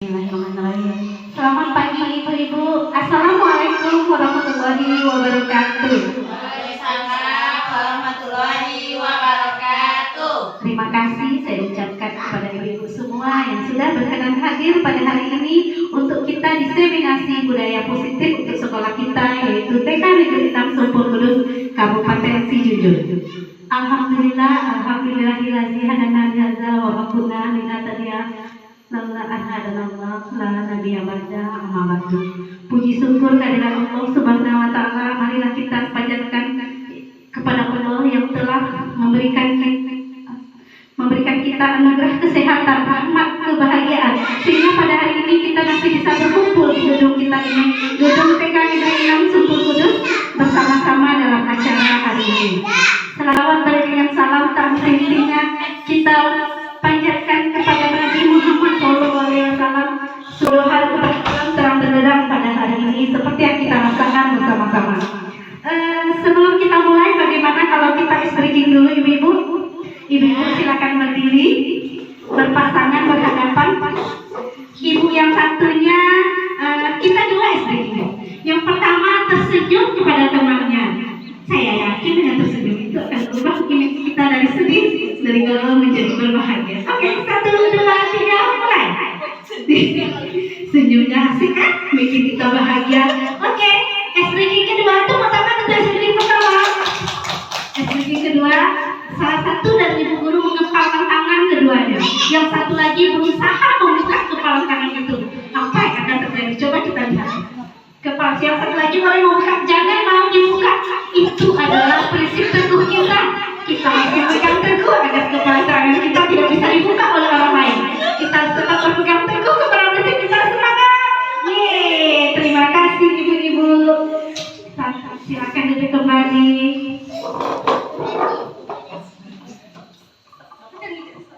Bismillahirrahmanirrahim. Selamat pagi ibu-ibu. Assalamualaikum warahmatullahi wabarakatuh. Waalaikumsalam warahmatullahi wabarakatuh. Terima kasih saya ucapkan kepada ibu-ibu semua yang sudah berkenan hadir pada hari ini untuk kita diseminasi budaya positif untuk sekolah kita, yaitu TK Negeri 6 Sumpur Kudus, Kabupaten Sijujur. Alhamdulillahillazi hadana li hadza wa ma kunna linahtadiya laula an hadanallah la nabiyya ba'da amma ba'du. Puji syukur kehadirat Allah Subhanahu wa taala. Marilah kita panjatkan kepada Allah yang telah memberikan kita anugerah kesehatan, rahmat, kebahagiaan, sehingga pada hari ini kita masih bisa berkumpul di gedung kita ini, gedung TK Negeri 6 Sumpur Kudus, bersama-sama dalam acara hari ini. Selawat dengan salam tak henti-hentinya kita panjatkan kepada Nabi Muhammad SAW, seluruh hal kebenaran terang benderang pada hari ini seperti yang kita rasakan bersama-sama. Sebelum kita mulai, bagaimana kalau kita stretching dulu ibu-ibu? Ibu-ibu silakan berdiri, berpasangan berhadapan. Ibu yang satunya kita dua stretching. Yang pertama tersenyum kepada temannya. Saya yakin dengan tersenyum itu akan berubah image kita dari sedih, dari galau menjadi berbahagia. Oke, 1, 2, 3, mulai. Senyumnya asik kan? Bikin kita bahagia. Oke, stretching kedua itu pertama kita stretching pertama. Stretching kedua, salah satu dari ibu guru mengepalkan tangan keduanya. Yang satu lagi berusaha membuka kepalan tangan itu. Apa yang akan terjadi? Coba kita lihat. Kepala yang satu lagi boleh membuka, jangan mau dibuka. Itu adalah prinsip teguh kita. Kita harus berpegang teguh agar kepala tangan kita tidak bisa dibuka oleh orang lain. Kita tetap berpegang teguh kepada prinsip kita. Semangat! Yeay, terima kasih ibu-ibu. Silakan duduk kembali.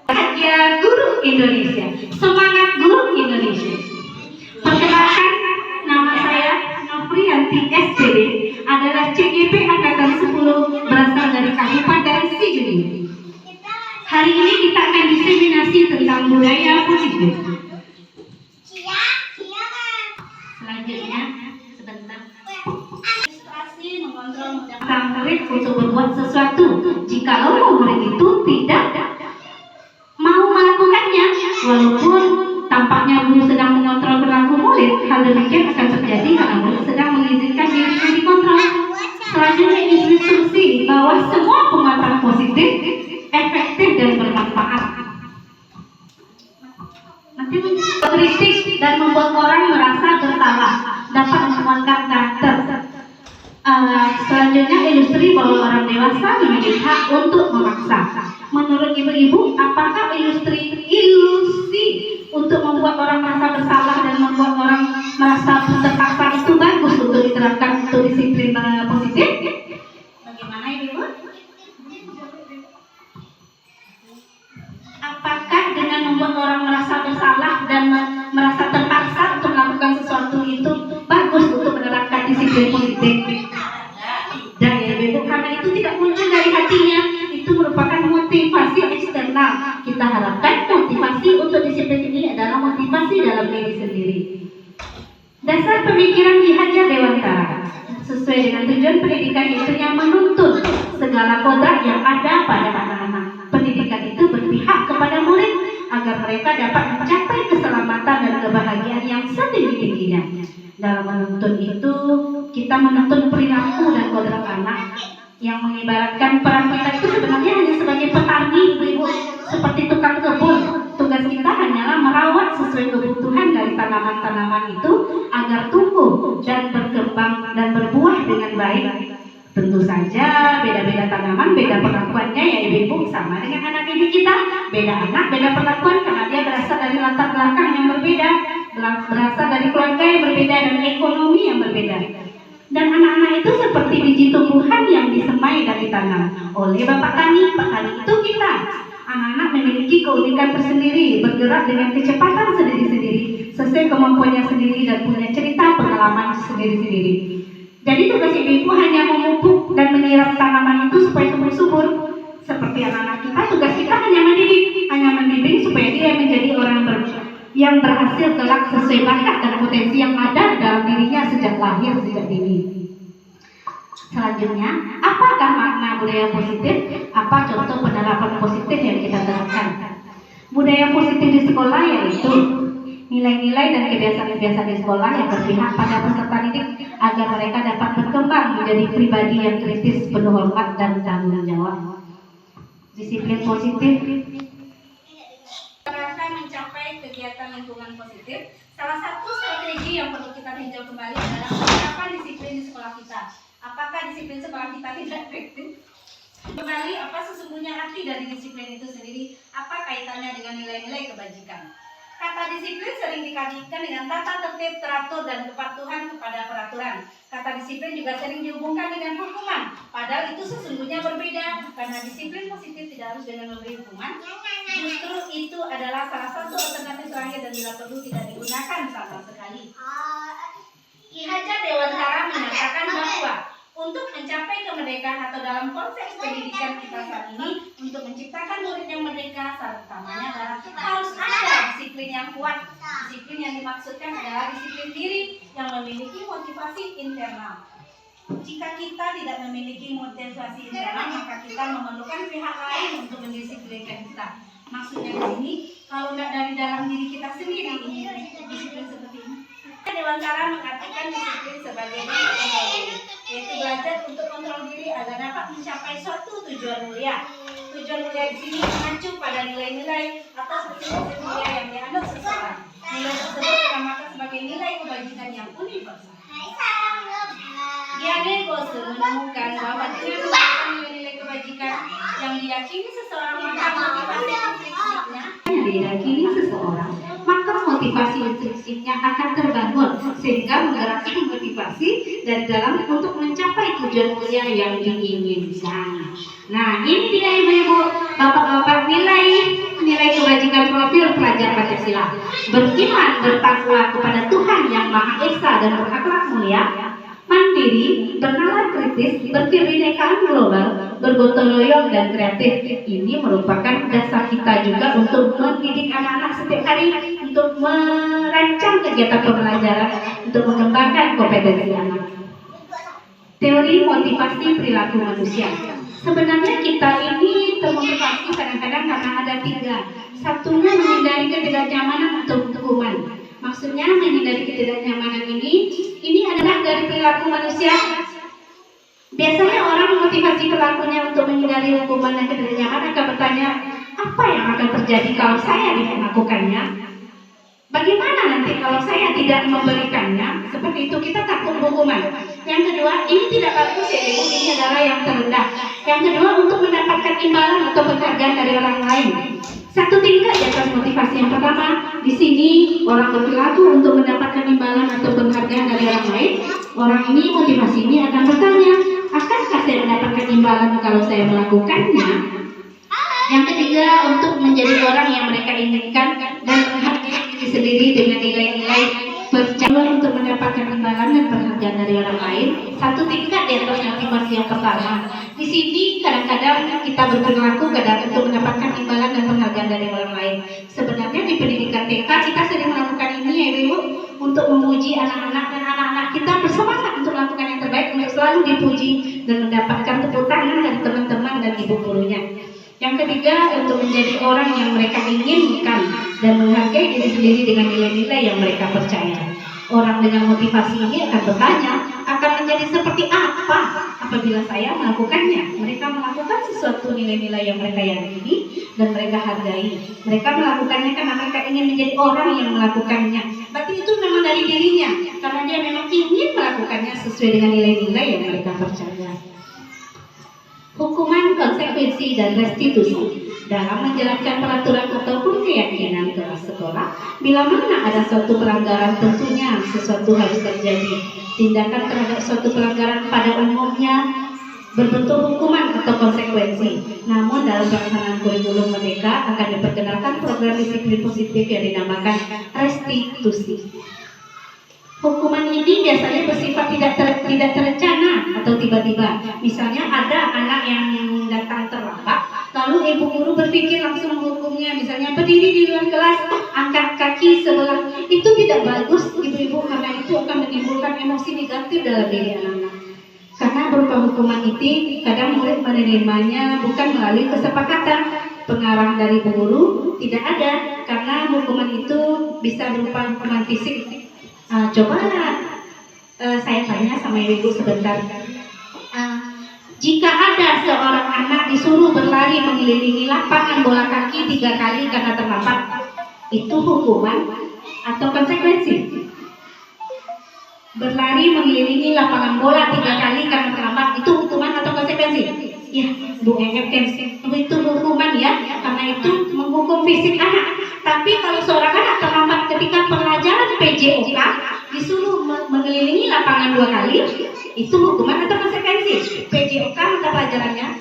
Bahagia Guru Indonesia, semangat Guru Indonesia. Perkenalkan, nama saya Nofriyanti SPD, adalah CGP Angkatan 10 berasal dari Kabupaten Sijujur. Hari ini kita akan diseminasi tentang budaya positif. Selanjutnya, sebentar. Administrasi mengontrol sang murid untuk berbuat sesuatu. Jikalau murid itu tidak mau melakukannya, walaupun tampaknya guru sedang mengontrol perilaku murid, hal demikian akan terjadi karena murid sedang mengizinkan dirinya dikontrol. Selanjutnya, instruksi bahwa semua penguatan positif efektif dan bermanfaat. Nanti kritik dan membuat orang merasa bersalah, dapat menguatkan karakter. Selanjutnya, industri bahwa orang dewasa memiliki hak untuk memaksa. Menurut ibu-ibu, apakah ilusi untuk membuat orang merasa bersalah dan membuat orang merasa terpaksa itu bagus untuk diterapkan untuk disiplin positif? Bagaimana ibu? Apakah dengan membuat orang merasa bersalah dan merasa terpaksa untuk melakukan sesuatu itu bagus untuk menerapkan disiplin positif? Dan ya ibu, karena itu tidak muncul dari hatinya, itu merupakan motivasi eksternal. Kita harapkan motivasi untuk disiplin ini adalah motivasi dalam diri sendiri. Dasar pemikiran Ki Hajar Dewantara sesuai dengan tujuan pendidikan itu yang menuntun segala kodrat yang ada pada anak-anak. Pendidikan itu berpihak kepada murid agar mereka dapat mencapai keselamatan dan kebahagiaan yang setinggi-tingginya. Dalam menuntun itu, kita menuntun perilaku dan kodrat anak yang mengibaratkan peran kita itu sebenarnya hanya sebagai petani, ibu-ibu, seperti tukang kebun. Tugas kita hanyalah merawat sesuai kebutuhan dari tanaman-tanaman itu agar tumbuh dan berkembang dan berbuah dengan baik. Tentu saja beda-beda tanaman, beda perlakuannya ya ibu-ibu, sama dengan anak didik kita. Beda anak, beda perlakuan karena dia berasal dari latar belakang yang berbeda, berasal dari keluarga yang berbeda dan ekonomi yang berbeda. Dan anak-anak itu seperti biji tumbuhan yang disemai dan ditanam oleh Bapak Tani. Petani itu kita. Anak-anak memiliki keunikan tersendiri, bergerak dengan kecepatan sendiri-sendiri, sesuai kemampuannya sendiri dan punya cerita pengalaman sendiri-sendiri. Jadi tugas ibu hanya memupuk dan menyiram tanaman itu supaya tumbuh subur. Seperti anak-anak kita, tugas kita hanya mendidik supaya dia menjadi orang yang berhasil kelak sesuai bakat dan potensi yang ada dalam dirinya sejak lahir sejak dini. Selanjutnya, apakah makna budaya positif? Apa contoh penerapan positif yang kita terapkan? Budaya positif di sekolah yaitu nilai-nilai dan kebiasaan-kebiasaan di sekolah yang berpihak pada peserta didik agar mereka dapat berkembang menjadi pribadi yang kritis, penuh hormat dan tanggung jawab. Disiplin positif akan mencapai kegiatan lingkungan positif. Salah satu strategi yang perlu kita tinjau kembali adalah penerapan disiplin di sekolah kita. Apakah disiplin sekolah kita tidak efektif? Kembali, apa sesungguhnya arti dari disiplin itu sendiri? Apa kaitannya dengan nilai-nilai kebajikan? Kata disiplin sering dikaitkan dengan tata tertib, teratur, dan kepatuhan kepada peraturan. Kata disiplin juga sering dihubungkan dengan hukuman. Padahal itu sesungguhnya berbeda. Karena disiplin positif tidak harus dengan memberi hukuman. Justru itu adalah salah satu alternatif terakhir dan bila perlu tidak digunakan sama sekali. Ki Hajar Dewantara menyatakan bahwa untuk mencapai kemerdekaan atau dalam konteks pendidikan kita saat ini, untuk menciptakan murid yang merdeka, syarat utamanya adalah harus ada disiplin yang kuat. Disiplin yang dimaksudkan adalah disiplin diri yang memiliki motivasi internal. Jika kita tidak memiliki motivasi internal, maka kita memerlukan pihak lain untuk mendisiplinkan kita. Maksudnya di sini, kalau nggak dari dalam diri kita sendiri, ini disiplin seperti ini. Dewantara mengartikan disiplin sebagai kontrol diri, yaitu belajar untuk kontrol diri agar dapat mencapai suatu tujuan mulia. Tujuan mulia di sini mengacu pada nilai-nilai atau prinsip mulia yang dianut seseorang. Nilai tersebut dinamakan sebagai nilai kebajikan yang universal. Gianni Gose menemukan bahwa dengan menerapkan nilai-nilai kebajikan yang diyakini seseorang, maka motivasi intrinsipnya motivasi intrinsipnya akan terbangun sehingga menggerakkan motivasi dari dalam untuk mencapai tujuan mulia yang diinginkan. Nah, ini dia ibu-ibu, bapak-bapak, nilai kebajikan profil pelajar Pancasila. Beriman, bertakwa kepada Tuhan yang Maha Esa dan berakhlak mulia, mandiri, bernalar kritis, berkebinekaan global, bergotong royong dan kreatif. Ini merupakan dasar kita juga untuk mendidik anak-anak setiap hari untuk merancang kegiatan pembelajaran untuk mengembangkan kompetensi anak. Teori motivasi perilaku manusia. Sebenarnya kita ini termotivasi kadang-kadang karena ada tiga. Satunya menghindari ketidaknyamanan atau hukuman. Maksudnya menghindari ketidaknyamanan ini adalah dari perilaku manusia. Biasanya orang memotivasi pelakunya untuk menghindari hukuman dan ketidaknyamanan akan bertanya, apa yang akan terjadi kalau saya tidak melakukannya? Bagaimana nanti kalau saya tidak memberikannya? Seperti itu, kita takut hukuman. Yang kedua, ini tidak bagus ya ibu, ini adalah yang terendah. Yang kedua, untuk mendapatkan imbalan atau penghargaan dari orang lain. Satu tingkat di atas motivasi yang pertama. Di sini orang berperilaku untuk mendapatkan imbalan atau penghargaan dari orang lain. Orang ini motivasi ini akan bertanya, akankah saya mendapatkan imbalan kalau saya melakukannya? Yang ketiga, untuk menjadi orang yang mereka inginkan dan menghargai diri sendiri dengan nilai-nilai percaya untuk mendapatkan imbalan dan penghargaan dari orang lain. Satu tingkat di atas motivasi yang pertama. Di sini kadang-kadang kita berperilaku untuk mendapatkan imbalan dan penghargaan dari orang lain. Sebenarnya di pendidikan TK kita sering melakukan ini ya ibu, untuk memuji anak-anak, dan anak-anak kita bersemangat untuk melakukan yang terbaik, untuk selalu dipuji dan mendapatkan tepuk tangan dari teman-teman dan ibu gurunya. Yang ketiga, untuk menjadi orang yang mereka inginkan dan menghargai diri sendiri dengan nilai-nilai yang mereka percaya. Orang dengan motivasi ini akan bertanya, akan menjadi seperti apa apabila saya melakukannya? Mereka melakukan sesuatu nilai-nilai yang mereka yakini dan mereka hargai. Mereka melakukannya karena mereka ingin menjadi orang yang melakukannya. Berarti itu memang dari dirinya, karena dia memang ingin melakukannya sesuai dengan nilai-nilai yang mereka percaya. Hukuman, konsekuensi, dan restitusi. Dalam menjalankan peraturan ataupun keyakinan kelas sekolah, bila mana ada suatu pelanggaran, tentunya sesuatu harus terjadi. Tindakan terhadap suatu pelanggaran pada umumnya berbentuk hukuman atau konsekuensi. Namun dalam pelaksanaan kurikulum Merdeka akan diperkenalkan program disiplin positif yang dinamakan restitusi. Hukuman ini biasanya bersifat tidak terencana atau tiba-tiba. Misalnya ada anak yang datang terlambat, lalu ibu guru berpikir langsung menghukumnya. Misalnya berdiri di luar kelas, angkat kaki sebelah. Itu tidak bagus ibu-ibu, karena itu akan menimbulkan emosi negatif dalam diri anak-anak. Karena berupa hukuman itu, kadang murid menerimanya bukan melalui kesepakatan. Pengarah dari guru tidak ada, karena hukuman itu bisa berupa hukuman fisik. Coba saya tanya sama ibu sebentar. Jika ada seorang anak disuruh berlari mengelilingi lapangan bola kaki 3 kali karena terlambat, itu hukuman atau konsekuensi? Berlari mengelilingi lapangan bola 3 kali karena terlambat, itu hukuman atau konsekuensi? Ya, Bu Engep itu hukuman ya, karena itu menghukum fisik anak. Tapi kalau seorang anak terlambat ketika pelajaran PJOK disuruh mengelilingi lapangan 2 kali, itu hukuman atau konsekuensi? PJOK mata pelajarannya.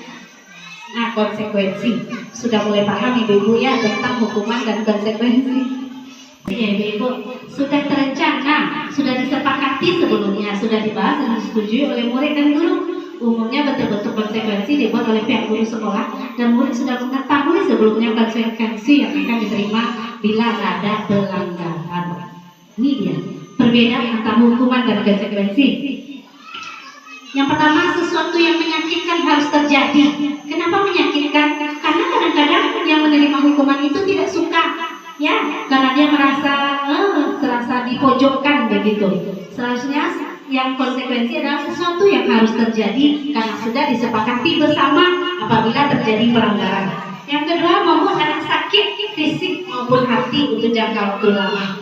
Nah, konsekuensi. Sudah mulai paham ibu-ibu ya tentang hukuman dan konsekuensi. Ya ibu-ibu, sudah terencana, sudah disepakati sebelumnya, sudah dibahas dan disetujui oleh murid dan guru. Umumnya bentuk-bentuk konsekuensi dibuat oleh pihak guru sekolah, dan murid sudah mengetahui sebelumnya konsekuensi yang akan diterima bila ada pelanggaran. Ini dia perbedaan antara hukuman dan konsekuensi. Yang pertama, sesuatu yang menyakitkan harus terjadi. Kenapa menyakitkan? Karena kadang-kadang yang menerima hukuman itu tidak suka, ya, karena dia serasa dipojokkan begitu. Seharusnya yang konsekuensi adalah sesuatu yang harus terjadi karena sudah disepakati bersama apabila terjadi pelanggaran. Yang kedua, membuat anak sakit fisik maupun hati untuk jangka waktu lama.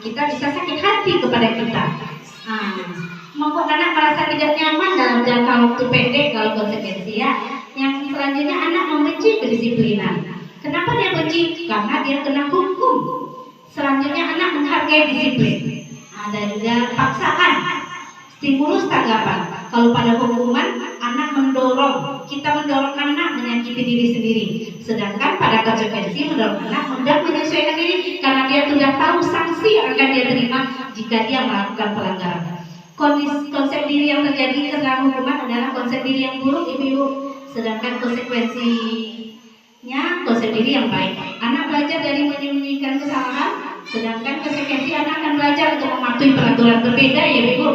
Kita bisa sakit hati kepada kita. Membuat anak merasa tidak nyaman dalam jangka waktu pendek kalau konsekuensi ya. Yang selanjutnya, anak membenci kedisiplinan. Kenapa dia benci? Karena dia kena hukum. Selanjutnya, anak menghargai disiplin. Ada juga paksaan, stimulus tanggapan. Kalau pada hukuman, anak mendorong, kita mendorong anak menyakiti diri sendiri. Sedangkan pada konsekuensi mendorong anak hendak menyesuaikan diri karena dia sudah tahu sanksi yang akan dia terima jika dia melakukan pelanggaran. Konsep diri yang terjadi setelah hukuman adalah konsep diri yang buruk, ibu-ibu. Sedangkan konsekuensinya konsep diri yang baik. Anak belajar dari menyembunyikan kesalahan, sedangkan konsekuensi anak akan belajar untuk mematuhi peraturan berbeda ya ibu.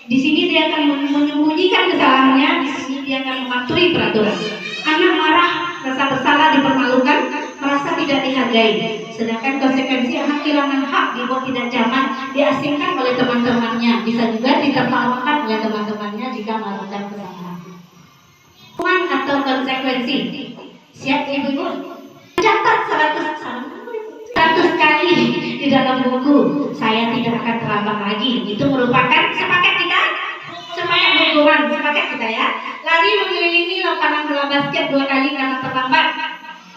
Di sini dia akan menyembunyikan kesalahannya, di sini dia akan mematuhi peraturan. Anak marah, rasa bersalah, dipermalukan, merasa tidak dihargai. Sedangkan konsekuensi anak kehilangan hak, dibuat tidak nyaman, diasingkan oleh teman-temannya, bisa juga ditertawakan oleh teman-temannya jika melakukan kesalahan. Hukuman atau konsekuensi? Siap ibu-ibu? Catat 100 kali di dalam buku. Saya tidak akan terlambat lagi. Itu merupakan sepakat kita? Sepakat hukuman, sepakat kita ya. Lari mengelilingi lapangan bola basket 2 kali karena terlambat,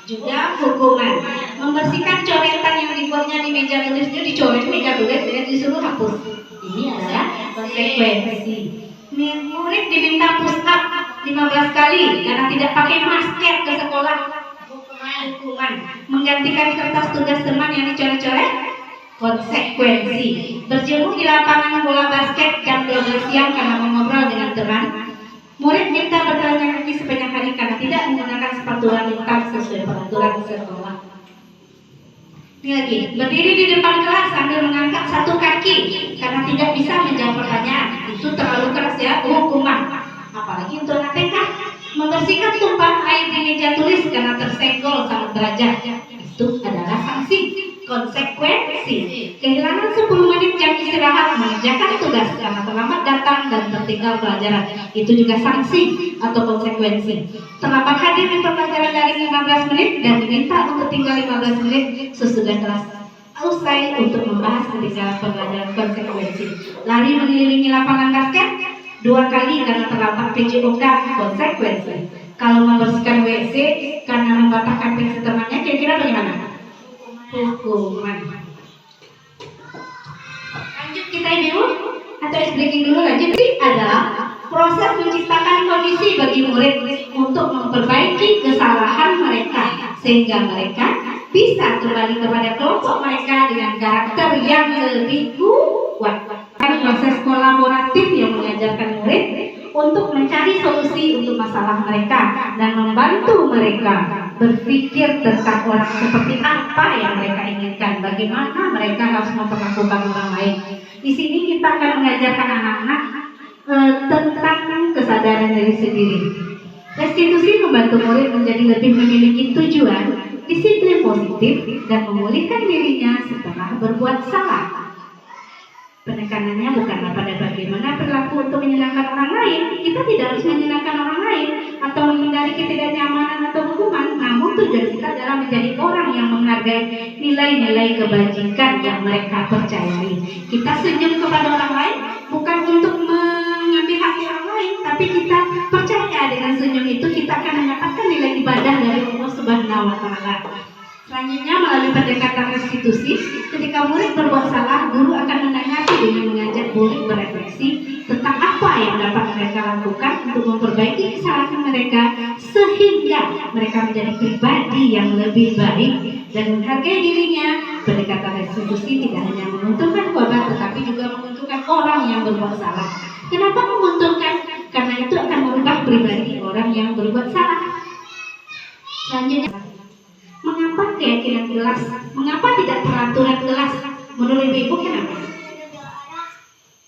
juga hukuman. Membersihkan coretan yang dibuatnya di meja tulisnya, dicoret meja tulis dan disuruh hapus. Ini adalah konsekuensi. Murid diminta push up 15 kali karena tidak pakai masker ke sekolah. Hukuman. Menggantikan kertas tugas teman yang dicoret-coret, konsekuensi. Berjemur di lapangan bola basket jam 12 siang karena mengobrol dengan teman. Murid minta berjalan kaki sepanjang hari karena tidak menggunakan sepatu hitam sesuai peraturan sekolah. Ini lagi, berdiri di depan kelas sambil mengangkat 1 kaki karena tidak bisa menjawab pertanyaan. Itu terlalu keras ya, hukuman. Apalagi untuk anak TK. Membersihkan tumpahan air di meja tulis karena tersenggol saat belajar, itu adalah sanksi. Konsekuensi, kehilangan 10 menit jam istirahat mengerjakan tugas karena terlambat datang dan tertinggal pelajaran, itu juga sanksi atau konsekuensi. Terlambat hadir di pembelajaran daring 15 menit dan diminta untuk tinggal 15 menit sesudah kelas usai untuk membahas ketinggalan pembelajaran, konsekuensi. Lari mengelilingi lapangan basket 2 kali karena terlambat PJOK, konsekuensi. Kalau membersihkan WC karena membatalkan pensil temannya, kira-kira bagaimana? Hukuman. Lanjut kita ibu atau breaking dulu. lanjut adalah proses menciptakan kondisi bagi murid untuk memperbaiki kesalahan mereka sehingga mereka bisa kembali kepada kelompok mereka dengan karakter yang lebih kuat. Proses kolaboratif yang mengajarkan murid untuk mencari solusi untuk masalah mereka dan membantu mereka berpikir tentang orang seperti apa yang mereka inginkan, bagaimana mereka harus memperlakukan orang lain. Di sini kita akan mengajarkan anak-anak tentang kesadaran diri sendiri. Restitusi membantu murid menjadi lebih memiliki tujuan, disiplin positif, dan memulihkan dirinya setelah berbuat salah. Penekanannya bukanlah pada bagaimana perilaku untuk menyenangkan orang lain. Kita tidak harus menyenangkan orang lain atau menghindari ketidaknyamanan atau hukuman. Namun tujuan kita adalah menjadi orang yang menghargai nilai-nilai kebajikan yang mereka percayai. Kita senyum kepada orang lain bukan untuk mengambil hati orang lain, tapi kita percaya dengan senyum itu kita akan mendapatkan nilai ibadah dari Allah Subhanahu wa Ta'ala. Selanjutnya, melalui pendekatan restitusi, ketika murid berbuat salah, guru akan menanggapi dengan mengajak murid berefleksi tentang apa yang dapat mereka lakukan untuk memperbaiki kesalahan mereka sehingga mereka menjadi pribadi yang lebih baik dan menghargai dirinya. Pendekatan restitusi tidak hanya menguntungkan korban, tetapi juga menguntungkan orang yang berbuat salah. Kenapa menguntungkan? Karena itu akan merubah pribadi orang yang berbuat salah. Selanjutnya, mengapa keyakinan jelas? Mengapa tidak peraturan jelas? Menurut Ibu kenapa?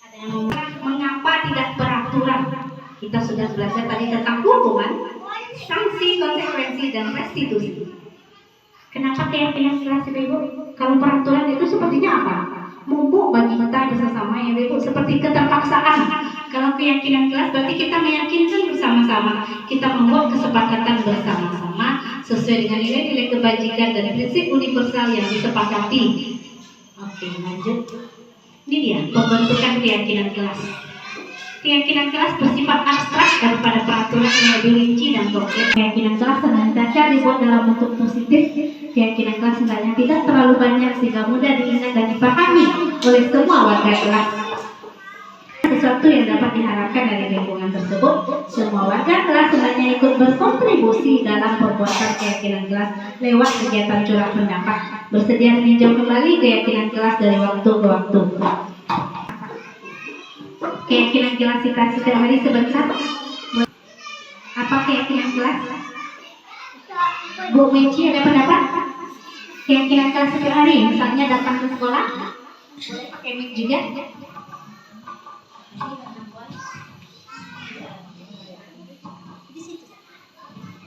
Ada yang mengapa tidak peraturan? Kita sudah belajar tadi tentang hukuman, sanksi, konsekuensi, dan restitusi. Kenapa keyakinan jelas, Ibu? Kalau peraturan itu sepertinya apa? Mumpuk bagi kita bersama ya Ibu, seperti keterpaksaan. Kalau keyakinan jelas berarti kita meyakinkan bersama-sama, kita membuat kesepakatan bersama-sama sesuai dengan nilai-nilai kebajikan dan prinsip universal yang disepakati. Oke, lanjut. Ini dia pembentukan keyakinan kelas. Keyakinan kelas bersifat abstrak daripada peraturan yang lebih rinci dan konkret. Keyakinan kelas senantiasa dibuat dalam bentuk positif. Keyakinan kelas sebenarnya tidak terlalu banyak sehingga mudah diingat dan dipahami oleh semua warga kelas. Sesuatu yang dapat diharapkan dari lingkungan tersebut, semua warga kelas sebenarnya ikut berkontribusi dalam pembuatan keyakinan kelas lewat kegiatan curah pendapat, bersedia meninjau kembali keyakinan kelas dari waktu ke waktu. Keyakinan kelas kita setiap hari sebentar. Apa keyakinan kelas? Bu Meci ada pendapat? Keyakinan kelas setiap hari, misalnya datang ke sekolah, boleh pakai mic juga.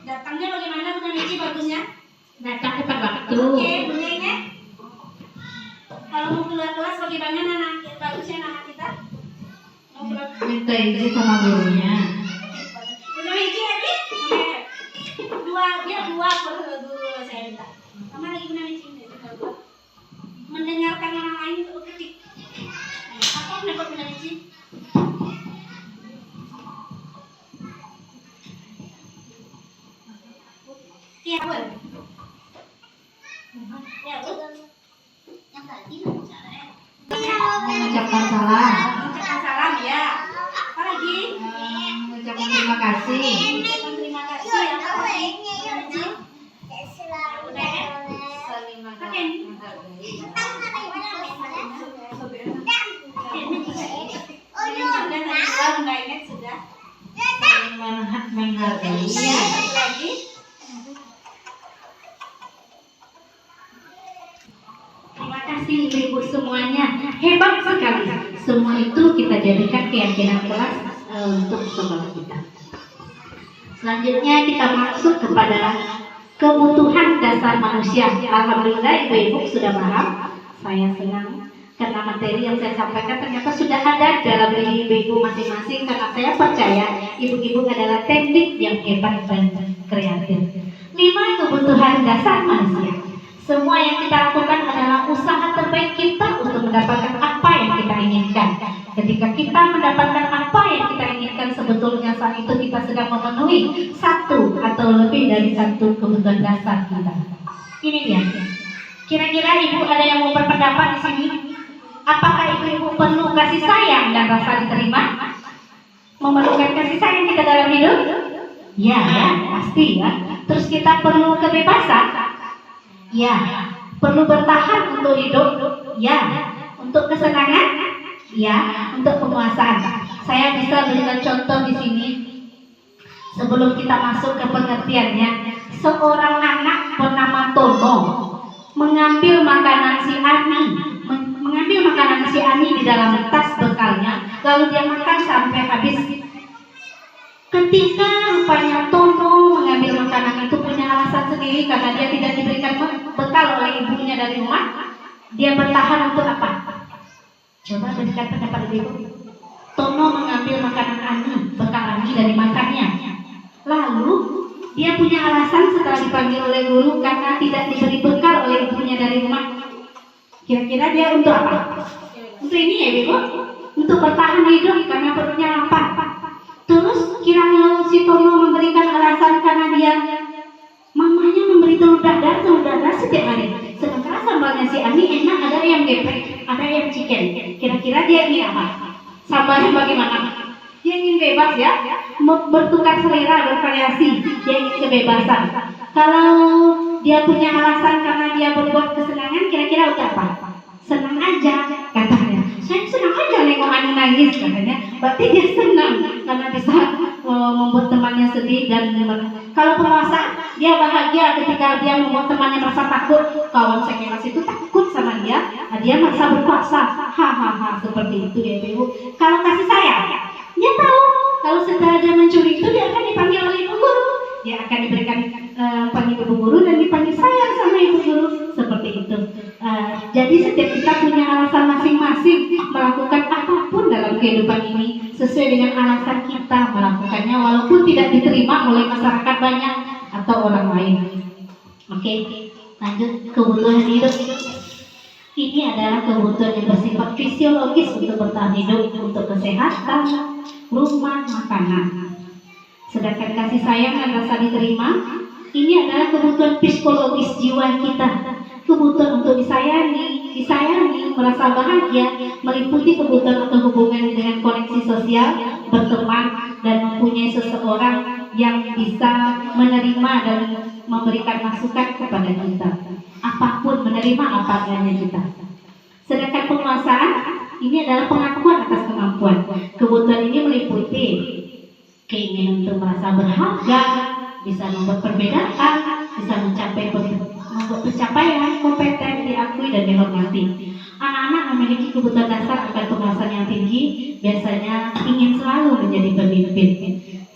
Datangnya bagaimana Bunda Miki bagusnya? Datang tepat waktu. Oke, Bunda Ine. Kalau mau keluar kelas bagaimana bagusnya anak kita? Mau keluar Minta izin sama gurunya. Bunda Miki lagi? Dua dulu saya minta. Sama lagi Bunda Miki. Mendengarkan orang lain itu ketik. Apa pendapat Bunda Miki? Ya, Bu. Ya, Bu. Yang tadi caranya. Mengucapkan salam. Mengucapkan salam ya. Apa lagi? Mengucapkan terima kasih. Mengucapkan terima kasih. Apa lagi? Udah ya? Oke. Sudah ingat sudah. Menghargai. Ya, satu lagi. Terima kasih Ibu semuanya, hebat sekali. Semua itu kita jadikan keyakinan kelas untuk sekolah kita. Selanjutnya kita masuk kepada kebutuhan dasar manusia. Alhamdulillah Ibu sudah paham. Saya senang karena materi yang saya sampaikan ternyata sudah ada dalam diri ibu masing-masing, karena saya percaya ibu-ibu adalah teknik yang hebat dan kreatif. 5 kebutuhan dasar manusia. Semua yang kita lakukan adalah usaha terbaik kita untuk mendapatkan apa yang kita inginkan. Ketika kita mendapatkan apa yang kita inginkan, sebetulnya saat itu kita sedang memenuhi satu atau lebih dari satu kebutuhan dasar kita. Ini dia. Kira-kira ibu ada yang mau berpendapat di sini? Apakah ibu-ibu perlu kasih sayang dan rasa diterima? Memerlukan kasih sayang kita dalam hidup? Ya, pasti ya. Terus kita perlu kebebasan? Ya. Perlu bertahan untuk hidup? Ya. Untuk kesenangan? Ya, untuk penguasaan. Saya bisa berikan contoh di sini. Sebelum kita masuk ke pengertiannya, seorang anak bernama Tono mengambil makanan si Ani di dalam tas bekalnya, lalu dia makan sampai habis. Ketika rupanya Tono mengambil makanan itu punya alasan sendiri karena dia tidak diberikan bekal oleh ibunya dari rumah, dia bertahan untuk apa? Coba berikan pendapat ibu. Tono mengambil makanan Ani, bekal Ani dari makannya. Lalu dia punya alasan setelah dipanggil oleh guru karena tidak diberi bekal oleh ibunya dari rumah. Kira-kira dia untuk apa? Untuk ini ya ibu, untuk bertahan hidup karena perutnya lapar. Terus kira-kira si Tono memberikan alasan karena dia mamanya memberi telur dadar setiap hari. Sementara sambalnya si Ani enak, ada ayam geprek, ada ayam chicken. Kira-kira dia ini apa? Sambalnya bagaimana? Dia ingin bebas ya, bertukar selera, bervariasi. Dia ingin kebebasan. Kalau dia punya alasan karena dia berbuat kesenangan, kira-kira udah apa? Senang aja, katanya. Saya senang aja nengok Ani nangis, katanya. Berarti dia senang karena bisa membuat temannya sedih dan kalau penguasa, dia bahagia ketika dia membuat temannya merasa takut. Kawan sekelas itu takut sama dia, dia merasa berkuasa. Hahaha, seperti itu ya ibu. Kalau kasih sayang, dia tahu kalau setelah dia mencuri itu dia akan dipanggil oleh ibu guru. Dia akan diberikan panggil ibu guru dan dipanggil sayang sama ibu guru. Seperti itu. Jadi setiap kita punya alasan masing-masing melakukan apapun dalam kehidupan ini sesuai dengan alasan kita melakukannya walaupun tidak diterima oleh masyarakat banyak atau orang lain. Oke, lanjut kebutuhan hidup. Ini adalah kebutuhan yang bersifat fisiologis untuk bertahan hidup, untuk kesehatan, rumah, makanan. Sedangkan kasih sayang dan rasa diterima, ini adalah kebutuhan psikologis jiwa kita. Kebutuhan untuk disayangi, merasa bahagia, meliputi kebutuhan atau hubungan dengan koneksi sosial, berteman, dan mempunyai seseorang yang bisa menerima dan memberikan masukan kepada kita. Apapun, menerima apa adanya kita. Sedangkan penguasaan, ini adalah pengakuan atas kemampuan. Kebutuhan ini meliputi keinginan untuk merasa berharga, bisa membuat perbedaan, bisa membuat pencapaian, kompeten, diakui dan dihormati. Anak-anak memiliki kebutuhan dasar akan penguasaan yang tinggi, biasanya ingin selalu menjadi pemimpin.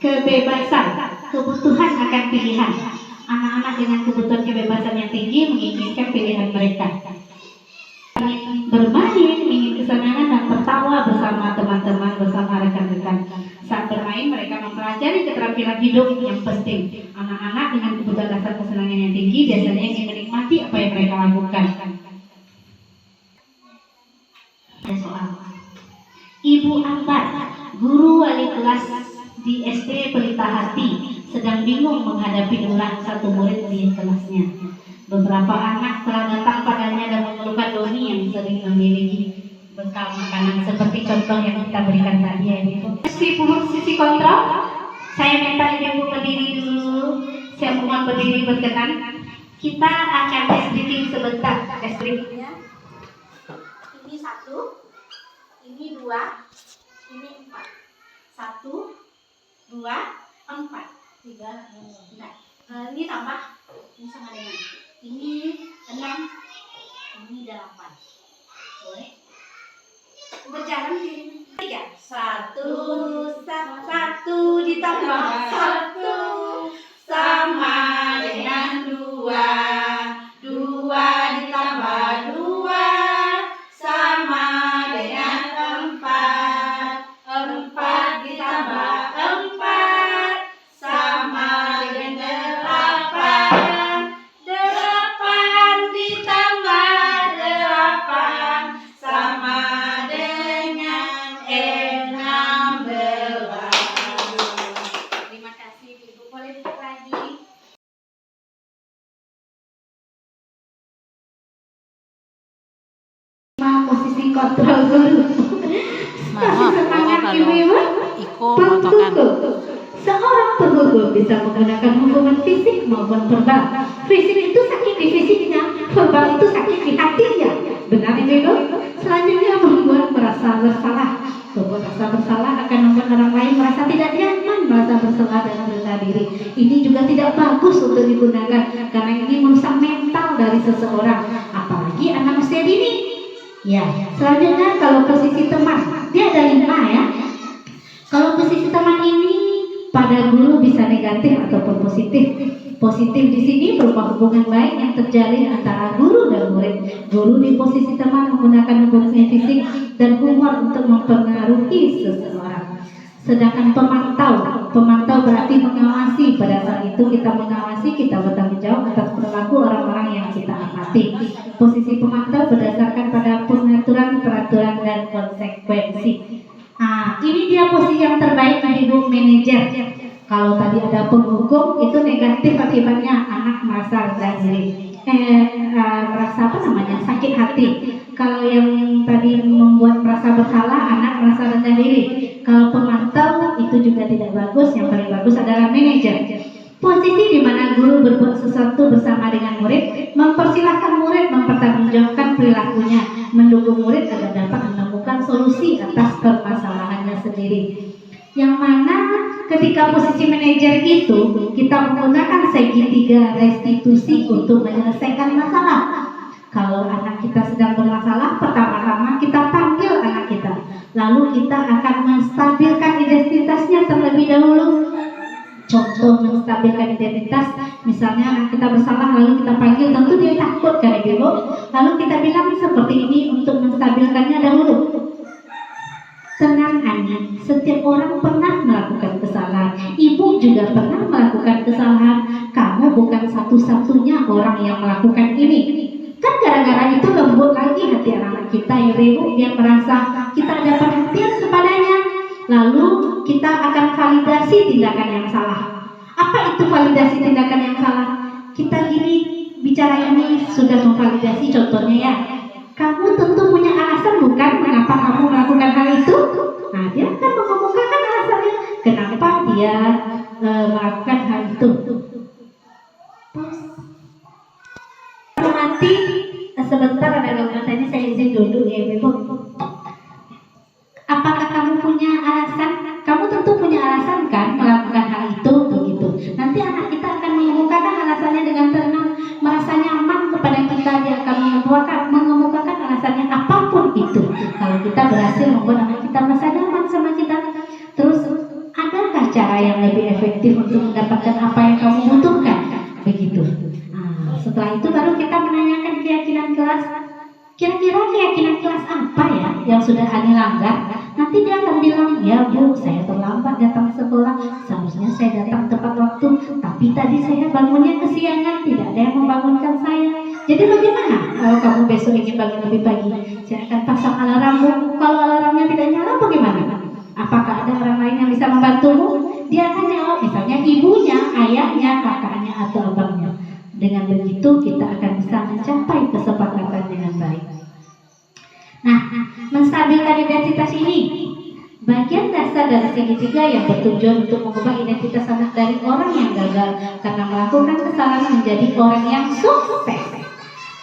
Kebebasan, kebutuhan akan pilihan. Anak-anak dengan kebutuhan kebebasan yang tinggi menginginkan pilihan mereka. Ingin bermain, ingin kesenangan dan tertawa bersama teman-teman, bersama rekan-rekan. Saat bermain, mereka mempelajari keterampilan hidup yang penting. Anak-anak dengan kebutuhan dasar kesenangan yang tinggi biasanya ingin menikmati apa yang mereka lakukan. Ada soal. Ibu Ambar, guru wali kelas di SD Pelita Hati, sedang bingung menghadapi ulah satu murid di kelasnya. Beberapa anak telah datang padanya dan mengeluhkan Doni yang sering memiliki bekal makanan seperti contoh yang kita berikan tadi ya Ibu. Sisi kontrol, saya minta Ibu berdiri dulu. Saya mohon berdiri berkenan. Kita akan tes breathing sebentar. Tes breathingnya. Ini 1, ini 2, ini 4. 1, 2, 4, 3. Nah, ini tambah. Ini sama dengan ini 6, ini 8. Boleh? Berjalan di 3. 1 ditambah 1 sama dengan 2. 2 ditambah 2 sama dengan 4. 4 ditambah 4 sama dengan 8. 8 ditambah 8 sama dengan 16. Terima kasih Ibu. Boleh duduk lagi. Posisi kontrol guru. Maaf, Semangat kalau Ibu-ibu. Iko motokan. Seorang penggugur bisa menggunakan hukuman fisik maupun verbal. Fisik itu sakit di fisiknya, verbal itu sakit di hatinya. Benar Ibu? Selanjutnya membuat merasa bersalah bersalah dan rendah diri. Ini juga tidak bagus untuk digunakan karena ini merusak mental dari seseorang, apalagi anak usia dini. Ya, selanjutnya kalau posisi teman, dia ada 5 ya. Kalau posisi teman ini pada guru bisa negatif ataupun positif. Positif di sini berupa hubungan baik yang terjalin antara guru dan murid. Guru di posisi teman menggunakan hubungan fisik dan humor untuk mempengaruhi seseorang. Sedangkan pemantau berarti mengawasi. Pada saat itu kita mengawasi, kita bertanggung jawab atas perilaku orang-orang yang kita amati. Posisi pemantau berdasarkan pada pengaturan, peraturan, dan konsekuensi. Nah, ini dia posisi yang terbaik di Ibu manajer. Kalau tadi ada penghukum, itu negatif akibatnya anak merasa rendah diri, merasa sakit hati. Kalau yang tadi membuat merasa bersalah, anak merasa rendah diri. Kalau pemantau itu juga tidak bagus. Yang paling bagus adalah manajer. Posisi di mana guru berbuat sesuatu bersama dengan murid, mempersilahkan murid mempertanggungjawabkan perilakunya, mendukung murid agar dapat menemukan solusi atas permasalahannya sendiri. Yang mana ketika posisi manajer itu kita menggunakan segitiga restitusi untuk menyelesaikan masalah. Kalau anak kita sedang bermasalah, pertama-tama kita panggil anak kita, lalu kita akan menstabilkan identitasnya terlebih dahulu. Contoh menstabilkan identitas, misalnya anak kita bersalah lalu kita panggil, tentu dia takut kan Ibu. Lalu kita bilang seperti ini untuk menstabilkannya dahulu. Tenang Ani, setiap orang pernah melakukan kesalahan. Ibu juga pernah melakukan kesalahan. Kamu bukan satu-satunya orang yang melakukan ini. Kan gara-gara itu lembut lagi hati anak kita ya Ibu. Dia merasa kita ada perhatian kepadanya. Lalu kita akan validasi tindakan yang salah. Apa itu validasi tindakan yang salah? Kita gini bicara ini sudah memvalidasi, contohnya ya. Kamu tentu punya alasan bukan mengapa kamu melakukan hal itu? Nah, dia akan mengemukakan alasannya kenapa dia melakukan hal itu. Nanti sebentar ada gangguan tadi, saya izin dulu ya Ibu. Apakah kamu punya alasan? Kamu tentu punya alasan kan melakukan hal itu begitu. Nanti anak kita akan mengemukakan alasannya dengan tenang, merasa nyaman kepada kita. Dia akan mengemukakan alasannya apapun itu. Kalau kita berhasil membuat anak kita merasa nyaman sama kita. Terus adakah cara yang lebih efektif untuk mendapatkan apa yang kamu butuhkan? Begitu. Nah, setelah itu baru kita menanyakan keyakinan kelas. Kira-kira keyakinan kelas apa ya yang sudah Ani langgar? Nanti dia akan bilang, ya Bu, saya terlambat datang sekolah. Seharusnya saya datang tepat waktu, tapi tadi saya bangunnya kesiangan, tidak ada yang membangunkan saya. Jadi bagaimana kalau kamu besok ingin bangun lebih pagi? Saya akan pasang alarm Bu. Kalau alarmnya tidak nyala bagaimana? Apakah ada orang lain yang bisa membantumu? Dia akan jawab, misalnya ibunya, ayahnya, kakaknya, atau abangnya. Dengan begitu kita akan bisa mencapai kesepakatan dengan baik. Nah, menstabilkan identitas ini bagian dasar dari segitiga yang bertujuan untuk mengubah identitas anak dari orang yang gagal karena melakukan kesalahan menjadi orang yang sukses.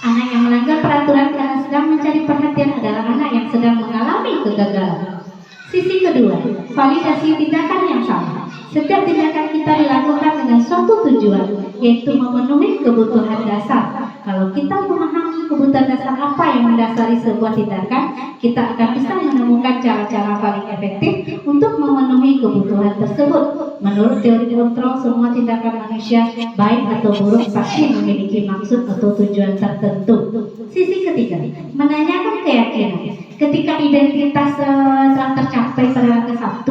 Anak yang melanggar peraturan karena sedang mencari perhatian adalah anak yang sedang mengalami kegagalan. Sisi kedua, validasi tindakan yang salah. Setiap tindakan kita dilakukan dengan suatu tujuan, yaitu memenuhi kebutuhan dasar. Kalau kita memahami kebutuhan dasar apa yang mendasari sebuah tindakan, kita akan bisa menemukan cara-cara paling efektif untuk memenuhi kebutuhan tersebut. Menurut teori kontrol, semua tindakan manusia, baik atau buruk, pasti memiliki maksud atau tujuan tertentu. Sisi ketiga, menanyakan keyakinan. Ketika identitas telah tercapai pada ke-1,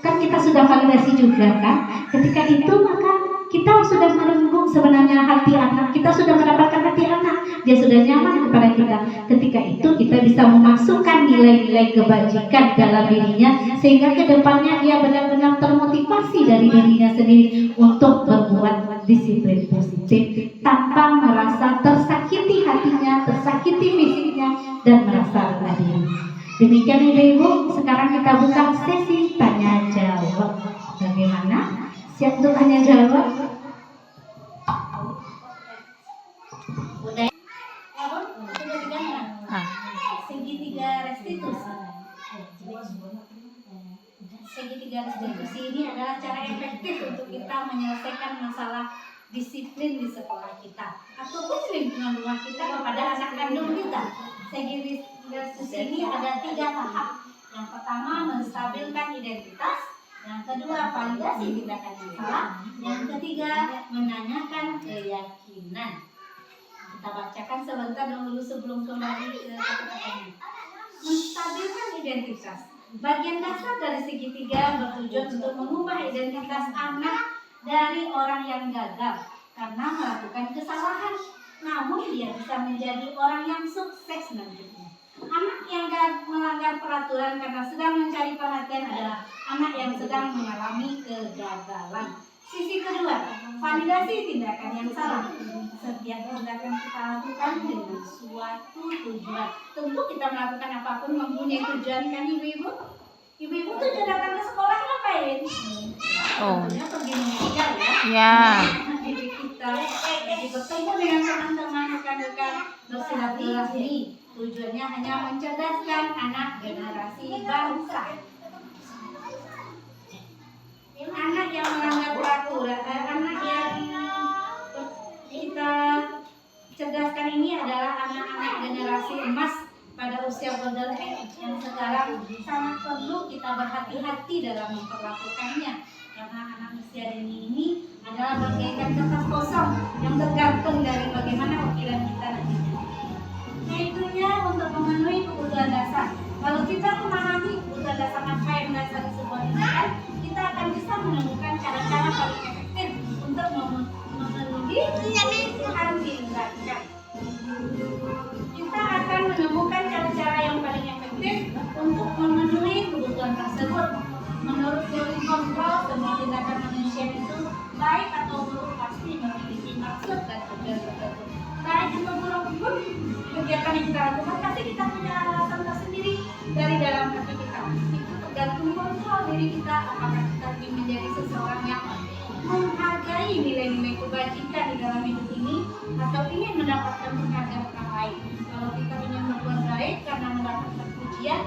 kan kita sudah validasi juga kan. Ketika itu maka kita sudah merenggut sebenarnya hati anak, kita sudah mendapatkan hati anak, dia sudah nyaman kepada kita. Ketika itu kita bisa memasukkan nilai-nilai kebajikan dalam dirinya, sehingga kedepannya dia benar-benar termotivasi dari dirinya sendiri untuk berbuat disiplin positif tanpa merasa tersakiti hatinya, tersakiti fisiknya, dan merasa rendah diri. Demikian Ibu, sekarang kita buka sesi tanya jawab. Bagaimana? Siap untuk tanya jawab? Udah? Sudah digambar? Segitiga restitusi. segitiga restitusi ini adalah cara efektif untuk kita menyelesaikan masalah disiplin di sekolah kita ataupun lingkungan rumah kita kepada anak kandung kita. Segitiga restitusi ini ada 3 tahap. Yang pertama, menstabilkan identitas. Yang kedua, validasi tindakan yang salah. Yang ketiga, menanyakan keyakinan. Kita bacakan sebentar dulu sebelum kembali ke kata-katanya. Menstabilkan identitas. Bagian dasar dari segitiga bertujuan untuk mengubah identitas anak dari orang yang gagal karena melakukan kesalahan. Namun dia bisa menjadi orang yang sukses nantinya. Anak yang melanggar peraturan karena sedang mencari perhatian adalah anak yang sedang mengalami kegagalan. Sisi kedua, validasi tindakan yang salah. Setiap tindakan kita lakukan dengan suatu tujuan. Tentu kita melakukan apapun mempunyai tujuan, kan ibu-ibu? Ibu-ibu tuh datang ke sekolah ngapain? Oh. Tentunya pergi mengajar ya. Ya. Didik kita jadi bertemu dengan teman-teman rekan-rekan bersilaturahmi. Tujuannya hanya mencerdaskan anak generasi bangsa. Anak yang melanggar peraturan, anak yang kita cerdaskan ini adalah anak-anak generasi emas pada usia golden age yang sekarang sangat perlu kita berhati-hati dalam memperlakukannya, karena anak usia dini ini adalah bagaikan kertas kosong yang tergantung dari bagaimana ukiran kita nantinya. Yaitunya untuk memenuhi kebutuhan dasar. Kalau kita memahami kebutuhan dasar apa yang mendasari sebuah tindakan, kita akan bisa menemukan cara-cara paling efektif untuk memenuhi kebutuhan tindakan. Kita akan menemukan cara-cara yang paling efektif untuk memenuhi kebutuhan tersebut. Menurut teori kontrol, semua tindakan manusia itu baik atau buruk pasti memiliki maksud dan tujuan tertentu. Baik atau buruk pun kegiatan yang kita lakukan pasti kita punya alasan tersendiri dari dalam hati kita. Itu tergantung kontrol diri kita, apakah kita ingin menjadi seseorang yang menghargai nilai-nilai kebajikan di dalam hidup ini atau ingin mendapatkan penghargaan orang lain. Kalau kita ingin berbuat baik karena mendapatkan pujian,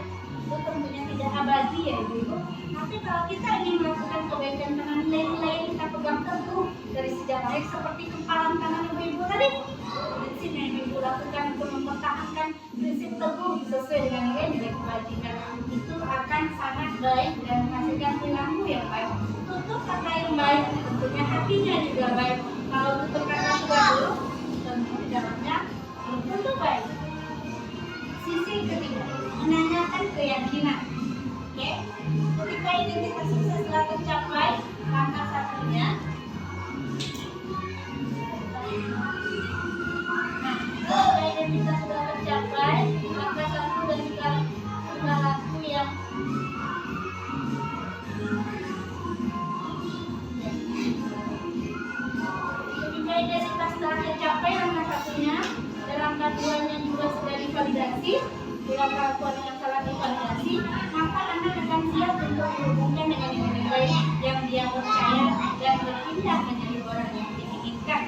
itu tentunya tidak abadi ya ibu-ibu. Tapi kalau kita ingin melakukan kebaikan karena nilai-nilai yang kita pegang teguh dari sejak lahir seperti kempalan tangan ibu-ibu tadi, prinsip yang ibu lakukan untuk mempertahankan prinsip teguh sesuai dengan nilai-nilai kebajikan, itu akan sangat baik dan menghasilkan perilaku yang baik. Tutur kata yang baik, tentunya hatinya juga baik. Kalau tutur kata sudah buruk, tentu di dalamnya belum tentu baik. Sisi ketiga, menanyakan keyakinan. Oke, ketika identitas sukses telah tercapai, langkah satunya, ketika identitas sudah tercapai, langkah satu dan juga perilaku yang identitas telah tercapai, langkah satunya dan langkah duanya juga sudah divalidasi, bila kelakuan yang salah divalidasi, maka anak akan siap untuk dihubungkan dengan nilai-nilai yang dia percaya dan berpindah menjadi orang yang diinginkan.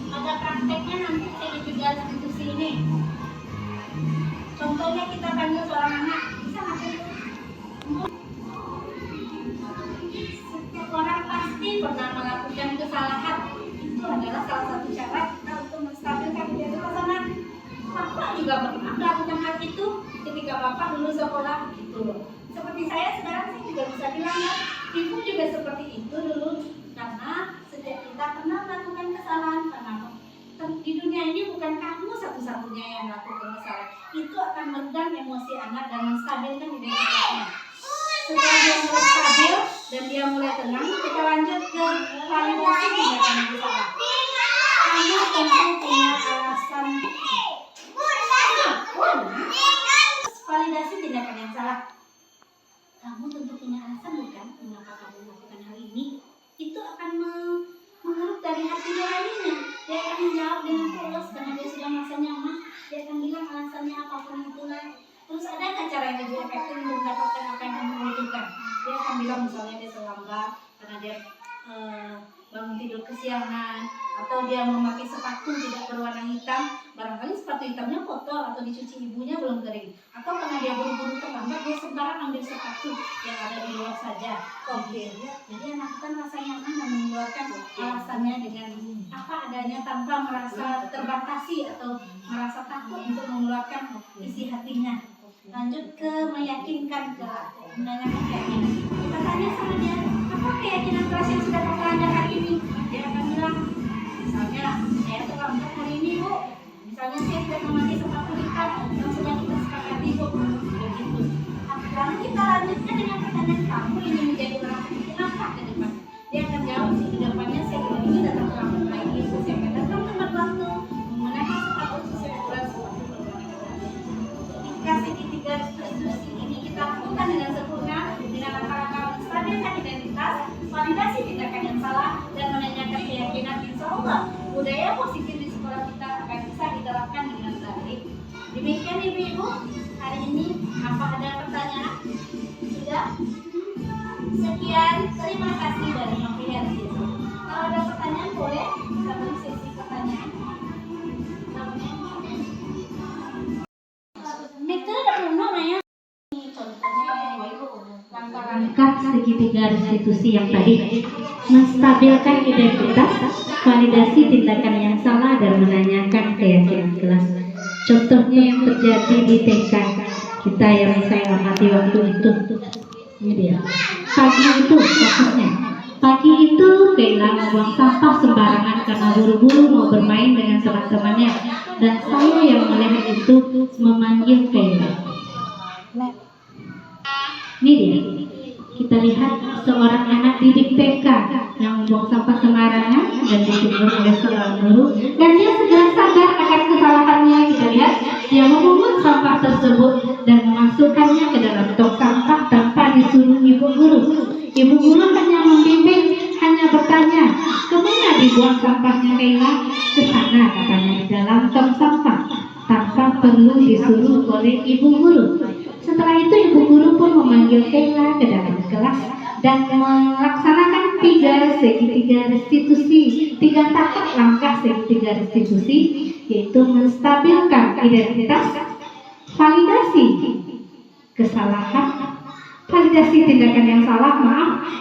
Pada prakteknya nanti segitiga restitusi ini, contohnya kita panggil seorang anak, bisa nggak sih? Setiap orang pasti pernah melakukan kesalahan. Itu adalah salah satu cara kita untuk menstabilkan identitas anak. Bapak juga pernah melakukan hal itu ketika bapak dulu sekolah gitu loh. Seperti saya sekarang sih juga bisa bilang ya, ibu juga seperti itu dulu, karena setiap kita pernah melakukan kesalahan. Karena di dunia ini bukan kamu satu-satunya yang melakukan kesalahan. Itu akan meredam emosi anak dan menstabilkan identitasnya. Setelah dia mulai stabil dan dia mulai tenang, kita lanjut ke validasi tindakan yang salah. Kamu tentu punya alasan. Validasi tindakan yang salah. Kamu tentu punya alasan bukan mengapa kamu melakukan hal ini. Itu akan mengeruk dari hati nuraninya. Dia akan menjawab dengan tulus karena dia sudah merasa nyaman. Dia akan bilang alasannya apapun itulah. Terus adakah cara yang lebih efektif untuk mendapatkan apa yang kamu butuhkan? Dia akan bilang misalnya dia terlambat karena dia bangun tidur kesiangan, atau dia memakai sepatu tidak berwarna hitam, barangkali sepatu hitamnya kotor atau dicuci ibunya belum kering, atau karena dia dia buru-buru terlambat, dia sembarang ambil sepatu yang ada di luar saja. Jadi anak kita merasa nyaman dan mengeluarkan alasannya dengan apa adanya tanpa merasa terbatasi atau merasa takut untuk mengeluarkan isi hatinya. Lanjut ke meyakinkan, ke menanyakan keyakinan. Kita tanya sama dia, apa keyakinan kelas yang sudah kamu ajar hari ini? Dia akan bilang, misalnya saya terlambat hari ini Bu, misalnya saya tidak memakai sepatu hitam yang sudah kita sepakati Bu, begitu. Lalu kita lanjutkan dengan pertanyaan, kamu ini menjadi orang seperti apa ke depan? Dia akan jawab, di depannya saya tidak ingin datang terlambat lagi, saya akan datang tepat waktu, menggunakan sepatu sesuai aturan sepatu berwarna. Ketika segitiga institusi ini kita lakukan dengan sempurna, dengan langkah-langkah menstabilkan identitas, validasi tindakan yang salah, dan menanyakan keyakinan, insya Allah budaya positif di sekolah kita akan bisa diterapkan dengan baik. Demikian Ibu-Ibu, hari ini apa ada pertanyaan? Sudah? Sekian, terima kasih dari Novianti. Kalau ada pertanyaan boleh kita beri sesi pertanyaan. Itu ada rumah ya. Contohnya Ibu, Langkah segitiga restitusi yang tadi, menstabilkan identitas, validasi tindakan yang salah, dan menanyakan keyakinan kelas. Contohnya yang terjadi di TK kita yang saya amati waktu itu, ini dia. Pagi itu kasusnya. Pagi itu Kayla membuang sampah sembarangan karena buru-buru mau bermain dengan teman-temannya, dan saya yang melihat itu memanggil Kayla. Ini dia. Kita lihat seorang anak didik TK yang membuang sampah sembarangan dan ditegur oleh seorang guru, dan dia segera sadar akan kesalahannya. Kita lihat dia memungut sampah tersebut dan memasukkannya ke dalam tong sampah tanpa disuruh ibu guru. Ibu guru hanya membimbing, hanya bertanya, kemana dibuang sampahnya Kayla? Ke sana katanya, di dalam tong sampah, tanpa perlu disuruh oleh ibu guru. Setelah itu ibu guru pun memanggil Kayla ke dalam kelas dan melaksanakan 3 segitiga restitusi, 3 tahap langkah segitiga restitusi, yaitu menstabilkan identitas, validasi kesalahan, validasi tindakan yang salah,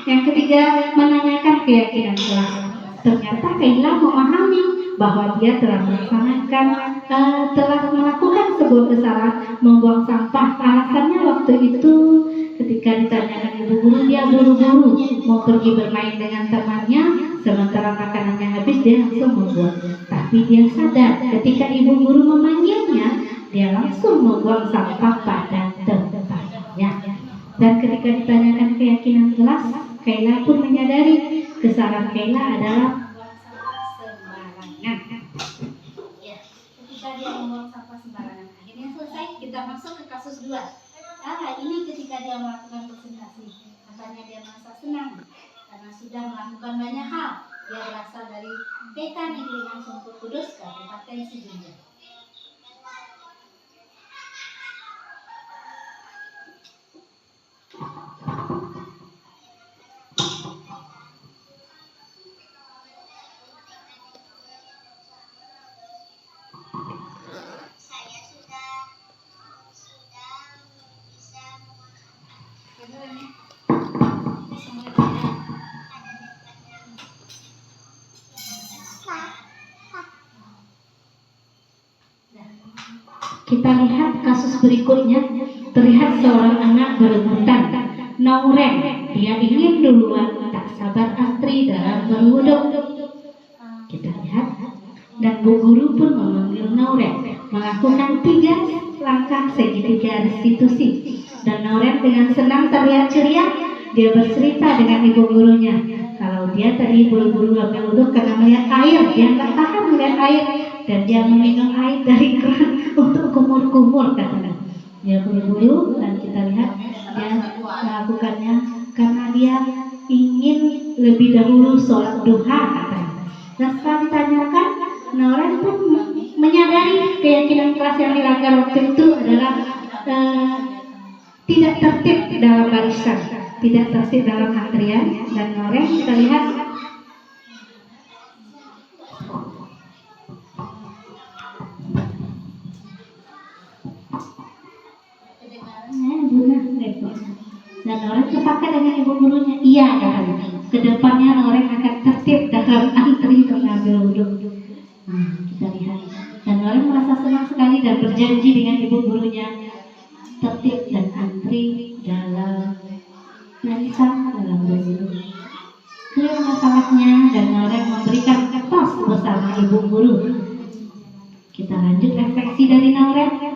yang ketiga menanyakan keyakinan kelas. Ternyata Kayla memahami bahwa dia telah melakukan sebuah kesalahan, membuang sampah. Alasannya waktu itu ketika ditanyakan ibu guru, dia buru-buru mau pergi bermain dengan temannya, sementara makanannya habis dia langsung membuang. Tapi dia sadar ketika ibu guru memanggilnya, dia langsung membuang sampah pada tempatnya. Dan ketika ditanyakan keyakinan kelas, Kayla pun menyadari kesalahan Kayla adalah ya, ketika dia membuang sampah sembarangan. Akhirnya selesai, kita masuk ke kasus 2. Ini ketika dia melakukan presentasi, katanya dia merasa senang karena sudah melakukan banyak hal. Dia berasal dari TK Negeri Langsung Kudus, Kabupaten Sidoarjo. Kita lihat kasus berikutnya. Terlihat seorang anak berebutan. Nauren, dia ingin duluan, tak sabar antri dalam berwuduk. Kita lihat, dan bu guru pun memanggil Nauren, melakukan 3 langkah segitiga restitusi. Dan Nauren dengan senang terlihat ceria. Dia bercerita dengan ibu gurunya kalau dia tadi buru-buru ambil wuduk karena melihat air, dia nggak tahan melihat air, dan dia meminum air dari keran untuk kumur-kumur katanya. Dia buru-buru, dan kita lihat dia melakukannya karena dia ingin lebih dahulu sholat duha katanya. Dan setelah ditanyakan, Nauren pun menyadari keyakinan kelas yang dilanggar waktu itu adalah tidak tertib dalam barisan, tidak tertib dalam antrian. Dan Nauren kita lihat Kedengaran Dan orang sepakat dengan ibu gurunya, iya kan, kedepannya orang akan tertib dalam antri mengambil wudhu. Kita lihat, dan orang merasa senang sekali dan berjanji dengan ibu gurunya tertib dan antri dalam nisa dalam wudhu. Clear masalahnya dan orang memberikan tos bersama ibu guru. Kita lanjut refleksi dari Nauren.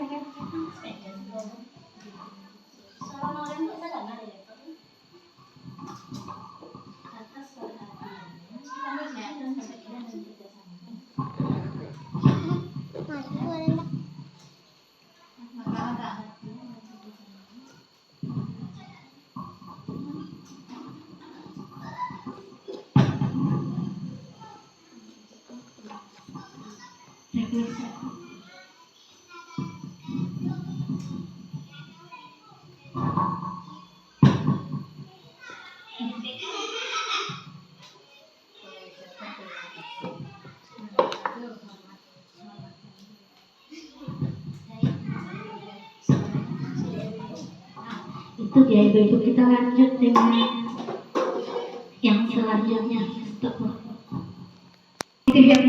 Itu dia ibu-ibu, kita lanjut dengan yang selanjutnya.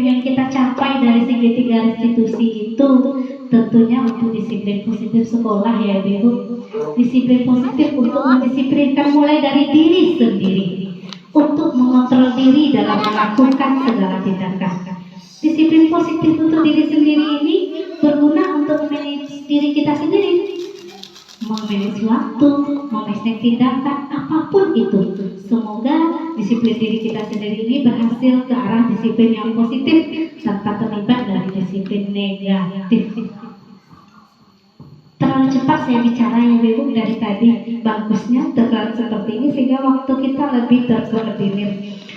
Yang kita capai dari segitiga restitusi itu tentunya untuk disiplin positif sekolah ya ibu. Disiplin positif untuk mendisiplinkan mulai dari diri sendiri, untuk mengontrol diri dalam melakukan segala tindakan. Disiplin positif untuk diri sendiri ini berguna untuk memanage diri kita sendiri, memanage waktu, memanage tindakan apapun itu. Semoga disiplin diri kita sendiri ini berhasil ke arah disiplin yang positif tanpa terlibat dari disiplin negatif. Terlalu cepat saya bicara ya ibu dari tadi. Bagusnya terlalu seperti ini sehingga waktu kita lebih terkoordinir.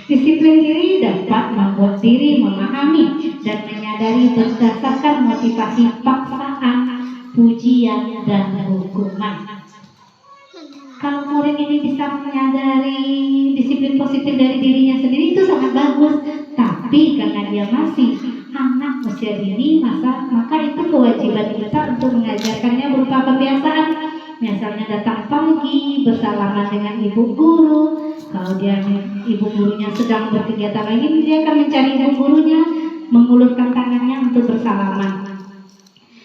Disiplin diri dapat membuat diri memahami dan menyadari berdasarkan motivasi paksaan, pujian, dan hukuman. Kalau murid ini bisa menyadari disiplin positif dari dirinya sendiri itu sangat bagus. Tapi karena dia masih anak usia dini, maka itu kewajiban kita untuk mengajarkannya berupa kebiasaan. Misalnya datang pagi, bersalaman dengan ibu guru. Kalau dia ibu gurunya sedang berkegiatan lagi, dia akan mencari ibu gurunya, mengulurkan tangannya untuk bersalaman.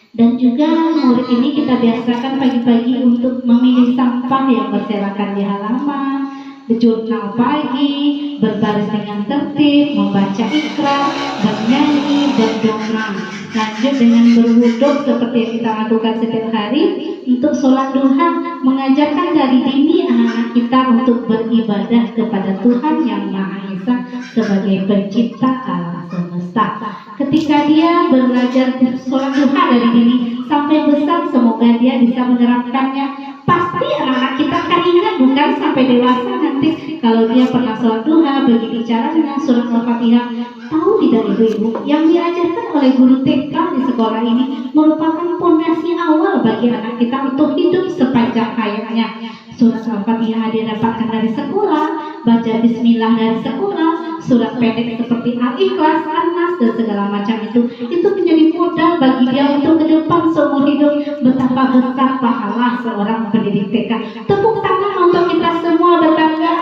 Dan juga murid ini kita biasakan pagi-pagi untuk memilih sampah yang berserakan di halaman, berjurnal pagi, berbaris dengan tertib, membaca ikrar, bernyanyi, berdongeng. Lanjut dengan berwudhu seperti yang kita lakukan setiap hari. Untuk sholat duha, mengajarkan dari dini anak-anak kita untuk beribadah kepada Tuhan yang Maha Esa sebagai pencipta alam semesta. Ketika dia belajar sholat duha dari dini sampai besar, semoga dia bisa menerapkannya. Pasti anak-anak kita akan ingat, bukan sampai dewasa nanti kalau dia pernah sholat duha, begini caranya surat Al-Fatihah. Tahu tidak ibu-ibu, yang diajarkan oleh guru TK di sekolah ini merupakan fondasi awal bagi anak kita untuk hidup sepanjang hayatnya. Surat Al-Fatihah dia dapatkan dari sekolah, baca Bismillah dari sekolah, surat pendek seperti Al-Ikhlas, An-Nas, dan segala macam itu menjadi modal bagi dia untuk ke depan seumur hidup. Betapa besar pahala seorang pendidik TK. Tepuk tangan untuk kita semua, berbangga.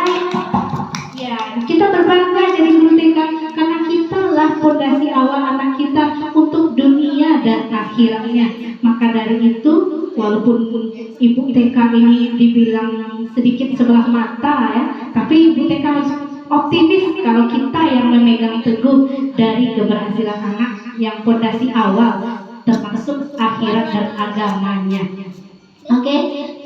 Ya, kita berbangga jadi guru TK karena kitalah fondasi awal anak kita untuk dunia dan akhiratnya. Maka dari itu, walaupun ibu TK ini dibilang sedikit sebelah mata ya, tapi ibu TK harus optimis kalau kita yang memegang teguh dari keberhasilan anak yang fondasi awal termasuk akhirat dan agamanya. Oke,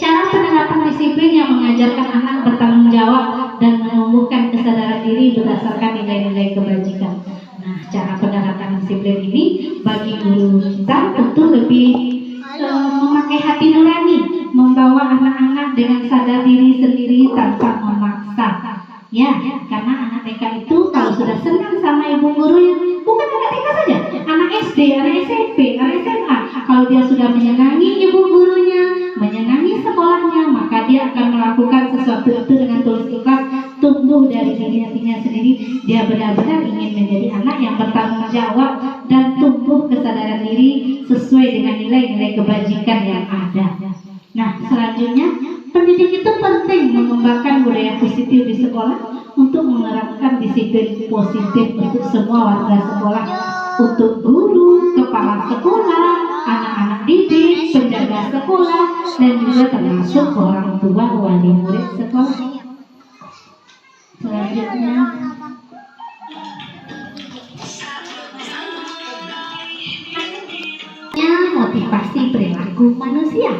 cara penerapan disiplin yang mengajarkan anak bertanggung jawab dan menumbuhkan kesadaran diri berdasarkan nilai-nilai kebajikan. Nah, cara penerapan disiplin ini bagi guru kita tentu lebih memakai hati nurani, membawa anak-anak dengan sadar diri sendiri tanpa memaksa. Ya, karena anak TK itu kalau sudah senang sama ibu gurunya, bukan anak TK saja, anak SD, anak SMP, anak SMA, kalau dia sudah menyenangi ibu gurunya, menyenangi sekolahnya, maka dia akan melakukan sesuatu itu dengan tulus ikhlas, tumbuh dari dirinya sendiri. Dia benar-benar ingin menjadi anak yang bertanggung jawab dan tumbuh kesadaran diri sesuai dengan nilai-nilai kebajikan yang ada. Nah, selanjutnya positif di sekolah, untuk menerapkan disiplin positif untuk semua warga sekolah, untuk guru, kepala sekolah, anak-anak didik, penjaga sekolah, dan juga termasuk orang tua wali murid sekolah. Selanjutnya, motivasi perilaku manusia.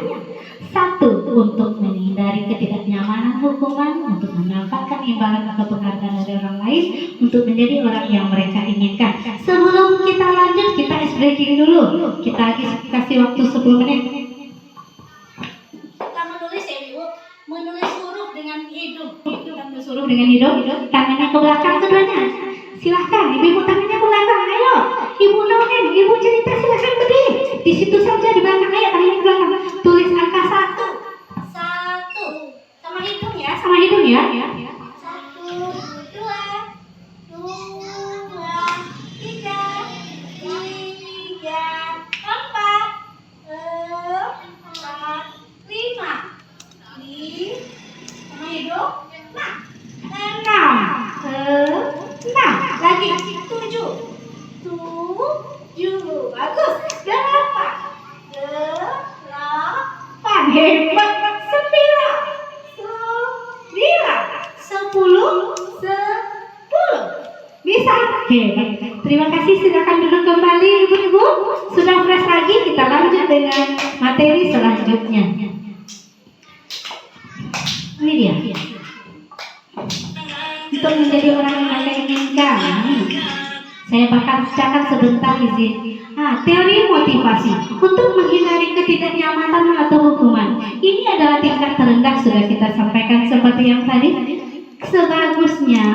1. Untuk menghindari ketidaknyamanan hukuman, untuk mendapatkan imbalan atau penghargaan dari orang lain, untuk menjadi orang yang mereka inginkan. Sebelum kita lanjut, kita ice breaking dulu. Kita kasih waktu 10 menit. Kita menulis ya Ibu, menulis huruf dengan hidung. Kita menulis huruf dengan hidung, tangannya ke belakang keduanya. Silahkan, ibu tangannya ke belakang, ayo. Ibu dongeng, ibu cerita, silahkan berdiri. Di situ saja di belakang, ayo tangannya ke belakang. Tulis angka 1. 1. Sama hidung ya. Sama hidung ya. 1, 2, 3, 4, 5. Sama hidung. 6. Lagi 7. Bagus. 8. Hebat. 10. Bisa. Hebat. Terima kasih, silakan duduk kembali ibu-ibu. Sudah fresh lagi, kita lanjut dengan materi selanjutnya. Ini dia. Untuk menjadi orang yang Anda inginkan, saya bakal catat sebentar izin. Teori motivasi untuk menghindari ketidaknyamanan atau hukuman. Ini adalah tingkat terendah, sudah kita sampaikan seperti yang tadi. Sebagusnya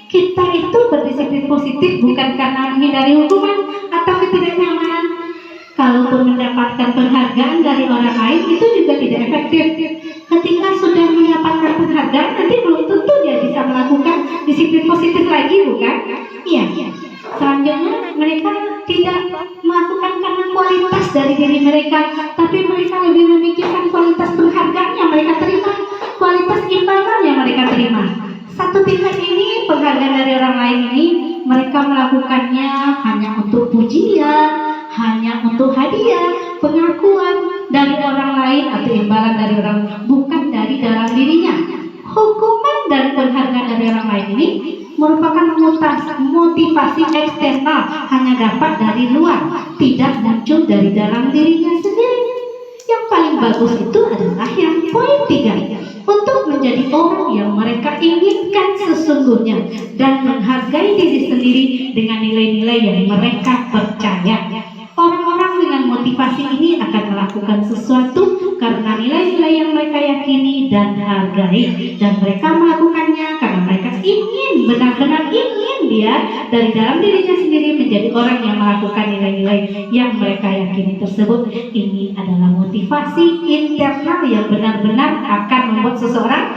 kita itu berdisiplin positif bukan karena menghindari hukuman atau ketidaknyamanan. Kalaupun mendapatkan penghargaan dari orang lain, itu juga tidak efektif. Ketika sudah mendapatkan penghargaan, nanti belum tentu dia bisa melakukan disiplin positif lagi, bukan? Iya. Selanjutnya, mereka tidak melakukan karena kualitas dari diri mereka, tapi mereka lebih memikirkan kualitas penghargaan yang mereka terima, kualitas imbalan yang mereka terima. Satu tingkat ini, penghargaan dari orang lain ini, mereka melakukannya hanya untuk pujian, hanya untuk hadiah, pengakuan dari orang lain atau imbalan dari orang, bukan dari dalam dirinya. Hukuman dan penghargaan dari orang lain ini merupakan motivasi eksternal, hanya dapat dari luar, tidak muncul dari dalam dirinya sendiri. Yang paling bagus itu adalah yang poin 3, untuk menjadi orang yang mereka inginkan sesungguhnya dan menghargai diri sendiri dengan nilai-nilai yang mereka percaya. Orang-orang dengan motivasi ini akan melakukan sesuatu karena nilai-nilai yang mereka yakini dan hargai, dan mereka melakukannya karena mereka ingin, benar-benar ingin dia dari dalam dirinya sendiri menjadi orang yang melakukan nilai-nilai yang mereka yakini tersebut. Ini adalah motivasi internal yang benar-benar akan membuat seseorang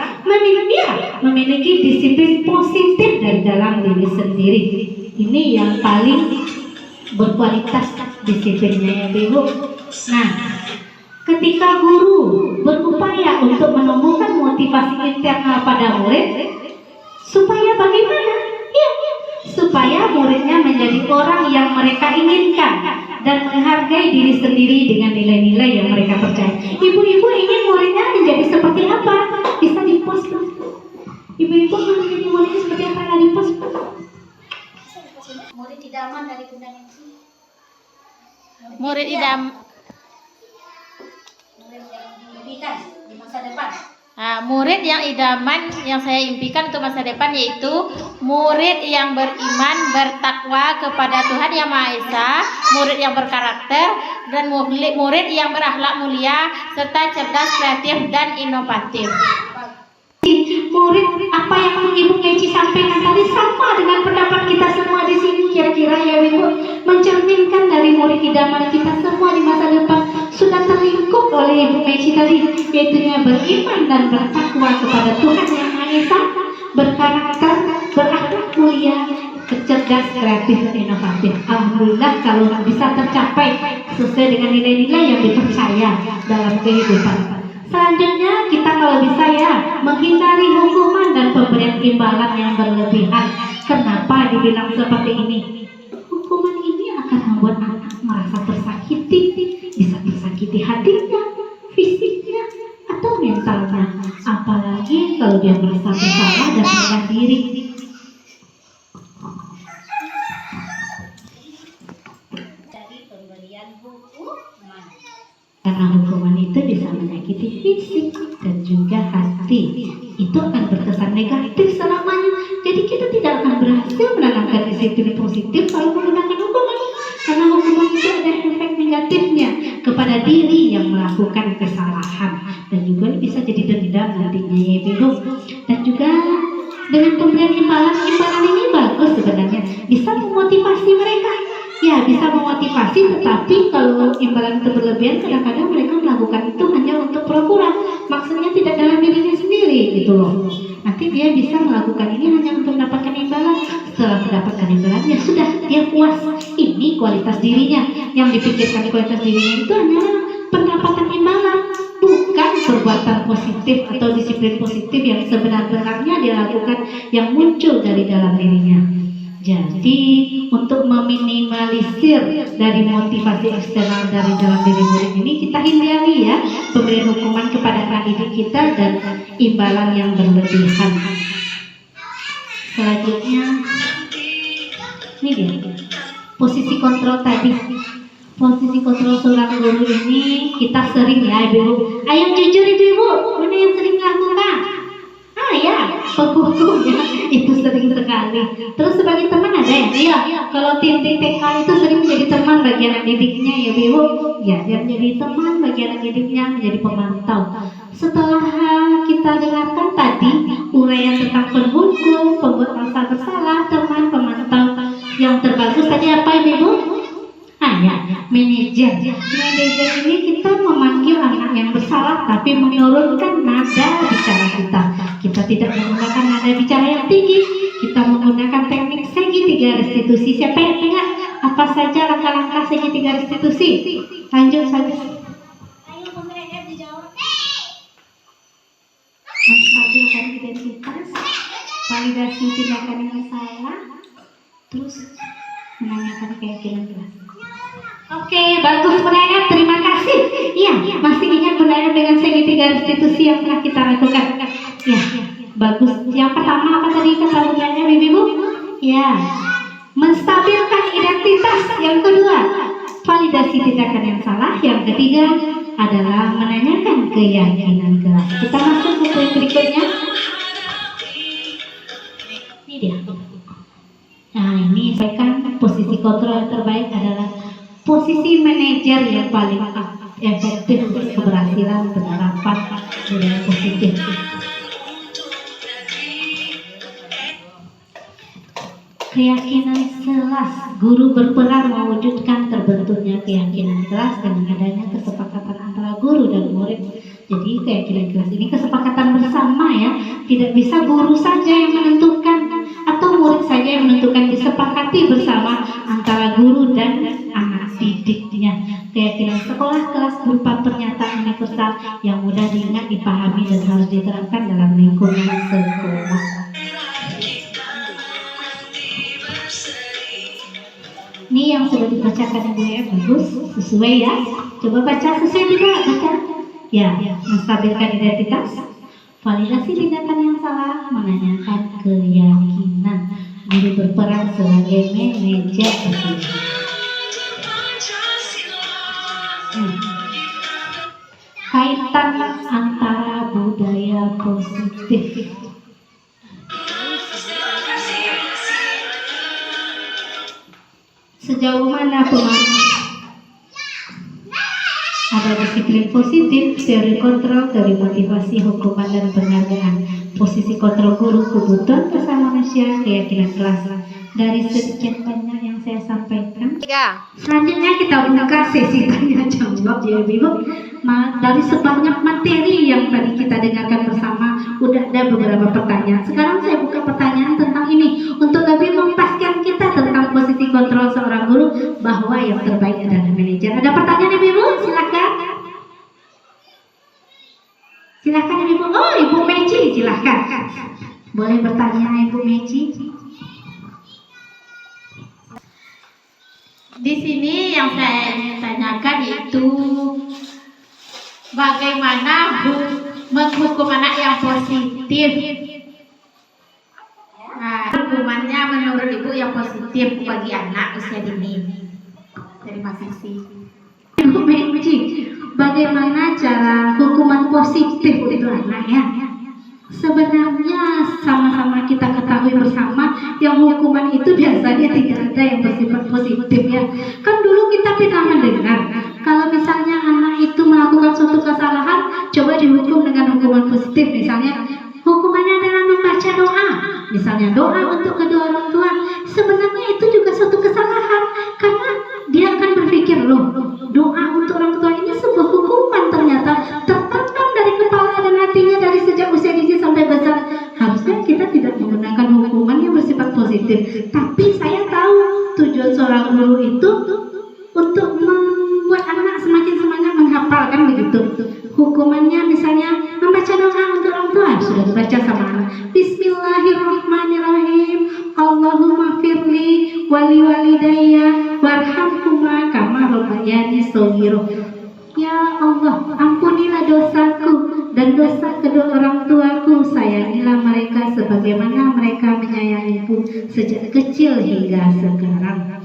memiliki disiplin positif dari dalam diri sendiri. Ini yang paling berkualitas disiplinnya ya Ibu. Nah, ketika guru berupaya untuk menumbuhkan motivasi internal pada murid, supaya bagaimana? Ya, supaya muridnya menjadi orang yang mereka inginkan dan menghargai diri sendiri dengan nilai-nilai yang mereka percaya. Ibu-ibu ingin muridnya menjadi seperti apa? Bisa di-post. Ibu-ibu ingin muridnya seperti apa? Ada di-post. Murid idaman dari Bunda Nancy. Murid idam. Murid yang diimpikan di masa depan. Murid yang idaman yang saya impikan untuk masa depan yaitu murid yang beriman, bertakwa kepada Tuhan Yang Maha Esa, murid yang berkarakter, dan murid yang berakhlak mulia serta cerdas, kreatif, dan inovatif. Murid, apa yang Ibu Ngeci sampaikan tadi sama dengan pendapat kita semua di sini, kira-kira ya Ibu, mencerminkan dari murid idaman kita semua di masa depan sudah terlingkup oleh Ibu Ngeci tadi, yaitu beriman dan bertakwa kepada Tuhan Yang Maha Esa, berkarakter, berakhlak mulia, cerdas, kreatif, dan inovatif. Alhamdulillah kalau bisa tercapai sesuai dengan nilai-nilai yang dipercaya dalam kehidupan. Selanjutnya kita kalau bisa ya menghindari hukuman dan pemberian imbalan yang berlebihan. Kenapa dibilang seperti ini? Hukuman ini akan membuat anak merasa tersakiti, bisa tersakiti hatinya, fisiknya, atau mentalnya. Apalagi kalau dia merasa bersalah dan rendah diri. Dari pemberian hukuman. Karena hukuman itu bisa menyakiti fisik dan juga hati. Itu akan berkesan negatif selamanya. Jadi kita tidak akan berhasil menanamkan disiplin positif kalau menggunakan hukuman. Karena hukuman itu ada efek negatifnya kepada diri yang melakukan kesalahan. Dan juga bisa jadi dendam nantinya ya Ibu. Dan juga dengan pemberian imbalan ini bagus sebenarnya. Bisa memotivasi mereka. Ya bisa memotivasi, tetapi kalau imbalan itu berlebihan kadang-kadang mereka melakukan itu hanya untuk pura-pura. Maksudnya tidak dalam dirinya sendiri gitu loh. Nanti dia bisa melakukan ini hanya untuk mendapatkan imbalan. Setelah mendapatkan imbalan ya sudah, dia puas. Ini kualitas dirinya. Yang dipikirkan kualitas dirinya itu hanyalah pendapatan imbalan, bukan perbuatan positif atau disiplin positif yang sebenar-benarnya dia lakukan yang muncul dari dalam dirinya. Jadi untuk meminimalisir dari motivasi eksternal dari dalam diri murid ini, kita hindari ya pemberian hukuman kepada anak didik kita dan imbalan yang berlebihan. Selanjutnya, ini dia posisi kontrol tadi. Posisi kontrol seorang guru ini kita sering ya Ibu. Ayo jujur Ibu, mana yang sering lakukan? Ya, penghukumnya itu sering sekali. Terus sebagai teman ada ya? Iya, kalau tim-tim TK itu sering menjadi teman bagi anak didiknya ya Ibu. Ya, dia menjadi teman bagi anak didiknya, menjadi pemantau. Setelah kita dengarkan tadi uraian tentang penghukum, pembuat merasa bersalah, teman, pemantau, yang terbagus tadi apa Ibu? Manajer. Manajer ini kita memanggil anak yang bersalah tapi menurunkan nada bicara kita. Kita tidak menggunakan nada bicara yang tinggi. Kita menggunakan teknik segitiga restitusi. Siapa yang ingat apa saja langkah-langkah segitiga restitusi? Lanjut saja. Ayo pemerintah dijawab. Menstabilkan identitas, validasi tindakan yang salah, terus menanyakan keyakinan kelas. Oke, bagus Bunda, terima kasih. Iya, masih ingat Bunda dengan segitiga restitusi yang pernah kita lakukan? Ya, bagus. Yang pertama apa tadi kata Bunda Ibu? Ya, menstabilkan identitas. Yang kedua, validasi tindakan yang salah. Yang ketiga adalah menanyakan keyakinan kelas. Kita masuk ke poin berikutnya. Ini dia. Nah, ini saya kan posisi kontrol terbaik adalah posisi manajer yang paling efektif untuk keberhasilan penerapan budaya positif. Keyakinan kelas, guru berperan mewujudkan terbentuknya keyakinan kelas dengan adanya kesepakatan antara guru dan murid. Jadi keyakinan kelas ini kesepakatan bersama ya, tidak bisa guru saja yang menentukan atau murid saja yang menentukan, disepakati bersama antara guru dan anak didiknya. Keyakinan sekolah kelas berupa pernyataan universal yang mudah diingat, dipahami dan harus diterapkan dalam lingkungan sekolah. Ini yang sudah dibacakan Ibu ya, bagus, sesuai ya. Coba baca sesuai juga, baca. Ya, menstabilkan identitas, validasi tindakan yang salah, menanyakan keyakinan. Guru berperan sebagai manajer positif. Kaitan antara budaya positif. Sejauh mana ada disiplin positif, teori kontrol, teori motivasi, hukuman dan penghargaan, posisi kontrol guru, kebutuhan dasar manusia, keyakinan kelas. Dari sekian banyak yang saya sampaikan, selanjutnya kita buka sesi tanya jawab ya Ibu. Dari sebanyak materi yang tadi kita dengarkan bersama, udah ada beberapa pertanyaan. Sekarang saya buka pertanyaan tentang ini untuk lebih mempastikan kita tentang posisi kontrol seorang guru, bahwa yang terbaik adalah manajer. Ada pertanyaan Ibu? Silakan. Silahkan Ibu. Oh, Ibu Meci, silahkan. Boleh bertanya Ibu Meci? Di sini yang saya ingin tanyakan itu bagaimana menghukum anak yang positif. Nah, hukumannya menurut Ibu yang positif bagi anak usia dini. Terima kasih. Ibu Meci, bagaimana cara hukuman positif untuk anak ya? Sebenarnya sama-sama kita ketahui bersama yang hukuman itu biasanya tidak ada yang bersifat positif ya. Kan dulu kita pernah mendengar kalau misalnya anak itu melakukan suatu kesalahan coba dihukum dengan hukuman positif, misalnya hukumannya adalah membaca doa, misalnya doa untuk kedua orang tua. Sebenarnya itu juga suatu kesalahan karena dia akan berpikir loh, doa untuk orang tua ini sebuah hukuman, ternyata tertanam dari kepala dan hatinya dari sejak usia dini sampai besar. Harusnya kita tidak menggunakan hukuman yang bersifat positif, tapi saya tahu tujuan seorang guru itu untuk membuat anak semakin semangat menghafalkan begitu. Hukumannya misalnya membaca doa untuk orang tua, sudah dibaca sama anak. Bismillahirrahmanirrahim. Allahumma firli wali walidayya warhamhuma kama rabbayani shaghira. Ya Allah, ampunilah dosaku dan dosa kedua orang tuaku, sayangilah mereka sebagaimana mereka menyayangiku sejak kecil hingga sekarang.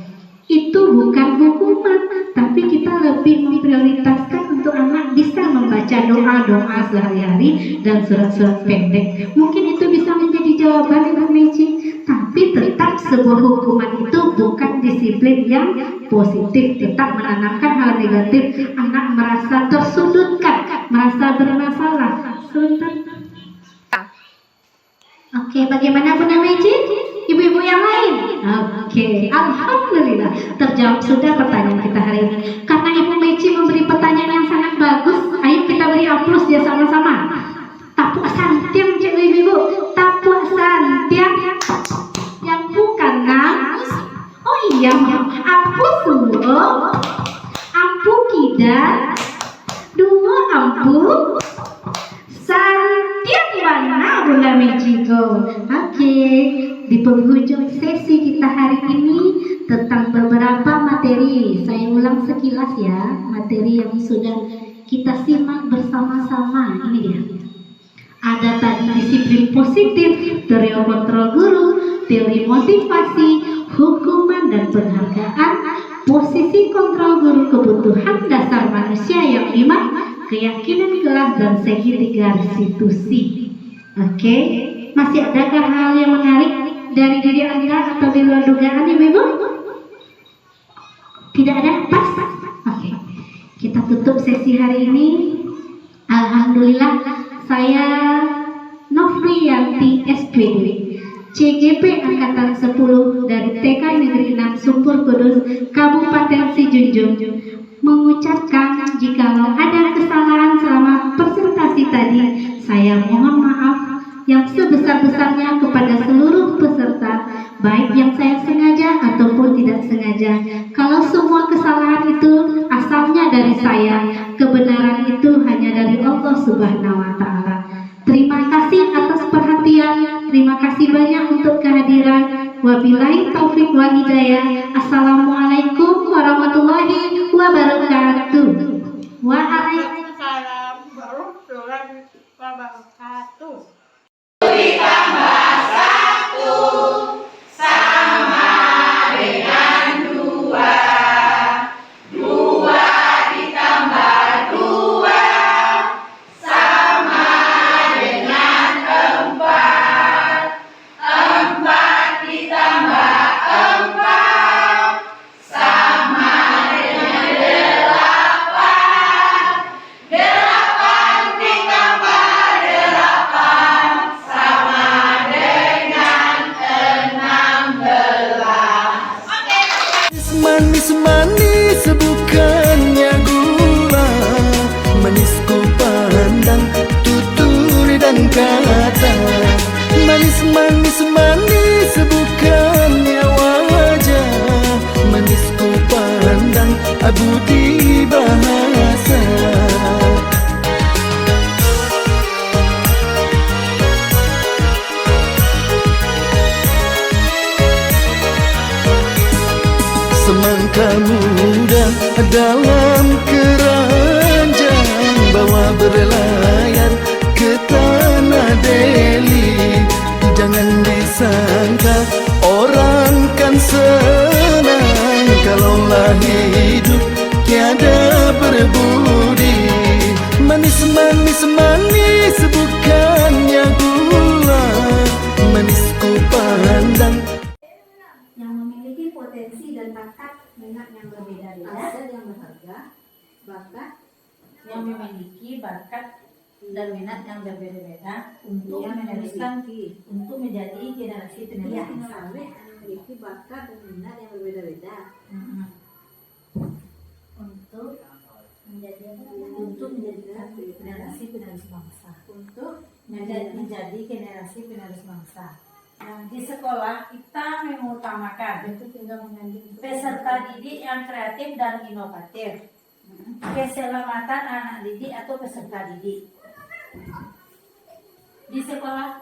Itu bukan hukuman, tapi kita lebih memprioritaskan untuk anak bisa membaca doa-doa sehari-hari dan surat-surat pendek. Mungkin itu bisa menjadi jawaban Ibu Meci, tapi tetap sebuah hukuman itu bukan disiplin yang positif, tetap menanamkan hal negatif. Anak merasa tersudutkan, merasa bermasalah. Sebentar. Oke, bagaimana Bunda Meci? Ibu-ibu yang lain? Oke, alhamdulillah terjawab sudah pertanyaan kita hari ini. Karena Ibu Meci memberi pertanyaan yang sangat bagus, ayo kita beri aplaus ya sama-sama. Tapuk santiang cek ibu, tapuk santiang yang bukan nang. Oh iya, ampu suruh, ampu kida, dua ampu santiang mana Bunda Meci ko. Oke, di penghujung sesi kita hari ini tentang beberapa materi. Saya ulang sekilas ya, materi yang sudah kita simak bersama-sama. Ini dia. Ada tadi disiplin positif, teori kontrol guru, teori motivasi, hukuman dan penghargaan, posisi kontrol guru, kebutuhan dasar manusia yang 5, keyakinan kelas dan segitiga restitusi. Oke, masih adakah hal yang menarik dari diri Anda atau di luar dugaan Ibu? Tidak ada? Pas? Oke, kita tutup sesi hari ini. Alhamdulillah, saya Nofriyanti SPD, CGP Angkatan 10 dari TK Negeri 6 Sumpur Kudus, Kabupaten Sijunjung, mengucapkan jikalau ada kesalahan selama presentasi tadi, saya mohon maaf yang sebesar-besarnya kepada seluruh peserta, baik yang saya sengaja ataupun tidak sengaja. Kalau semua kesalahan itu asalnya dari saya, kebenaran itu hanya dari Allah Subhanahu wa Ta'ala. Terima kasih atas perhatian, terima kasih banyak untuk kehadiran. Wabillahi taufik wal hidayah. Assalamualaikum warahmatullahi wabarakatuh. Waalaikumsalam warahmatullahi wabarakatuh. Ditambah 1 sama dengan 2. 2 ditambah 2 sama dengan 4. 4 ditambah 4 sama dengan 8. 8 ditambah 8 sama masa muda dalam keranjang bawa berlayar ke tanah Delhi. Jangan disangka orang kan senang kalaulah hidup tiada berbudi. Manis, manis, manis bukannya gula, manis ku pandang. Yang memiliki potensi dan bakat minat yang berbeda-beda, aset yang berharga, bakat yang memiliki bakat dan minat yang berbeda-beda untuk meneruskan untuk menjadi generasi penerus bangsa. memiliki bakat dan minat yang berbeda-beda Untuk menjadi generasi penerus bangsa. untuk Menjadi generasi penerus bangsa. Di sekolah kita mengutamakan peserta didik yang kreatif dan inovatif, keselamatan anak didik atau peserta didik. Di sekolah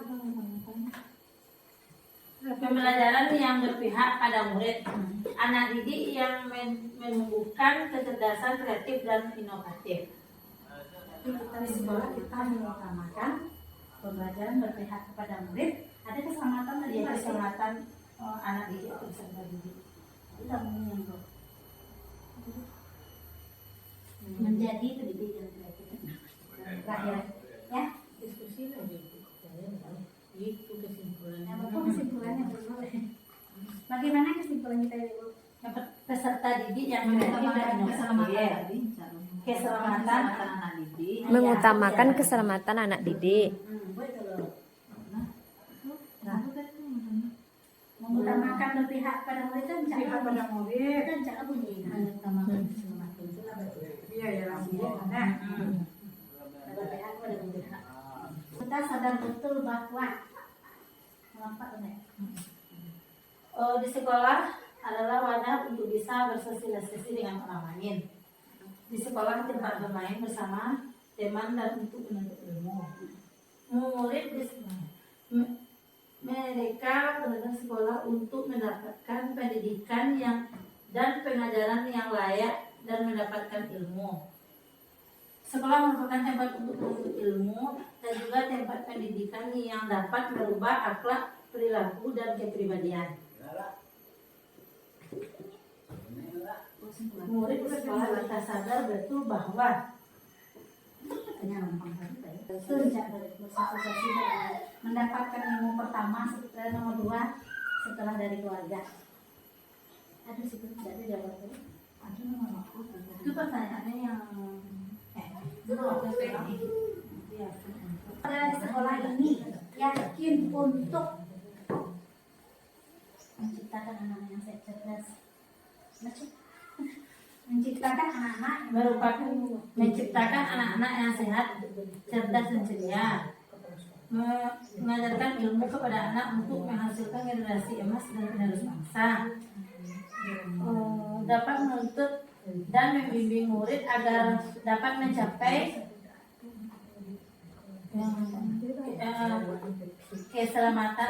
pembelajaran yang berpihak pada murid, anak didik yang menumbuhkan kecerdasan kreatif dan inovatif. Di sekolah kita mengutamakan pembelajaran berpihak kepada murid, ada keselamatan tadi, keselamatan anak didik atau peserta didik. Kita menyentuh menjadi pendidik yang kreatif. Terakhir, ya diskusi lagi. Itu kesimpulannya. apa kesimpulannya dulu? Bagaimana kesimpulan kita dulu? Peserta didik yang kreatif dan inovatif. Keselamatan anak didik. Mengutamakan keselamatan anak didik. Mengutamakan berpihak pada murid dan cara pada murid dan cara bunyi. Mengutamakan keselamatan Iya ya langsung. berpihak pada murid. Kita sadar betul bahwa Di sekolah adalah wadah untuk bisa bersosialisasi dengan orang lain. Di sekolah tempat bermain bersama teman dan untuk menuntut ilmu. Murid di sekolah. Mereka berada sekolah untuk mendapatkan pendidikan dan pengajaran yang layak dan mendapatkan ilmu. Sekolah merupakan tempat untuk menuntut ilmu dan juga tempat pendidikan yang dapat merubah akhlak, perilaku, dan kepribadian. Murid di sekolah harus sadar betul bahwa sejak bersosialisasi dan mendapatkan ilmu pertama, nomor 2 setelah dari keluarga. Ada situ tidak ada jawaban. Ada nomor aku. itu pertanyaannya yang Pada sekolah ini yakin untuk menciptakan anak yang cerdas, menciptakan anak-anak merupakan menciptakan anak-anak yang sehat, cerdas dan ceria, mengajarkan ilmu kepada anak untuk menghasilkan generasi emas dan penerus bangsa, dapat menuntut dan membimbing murid agar dapat mencapai keselamatan.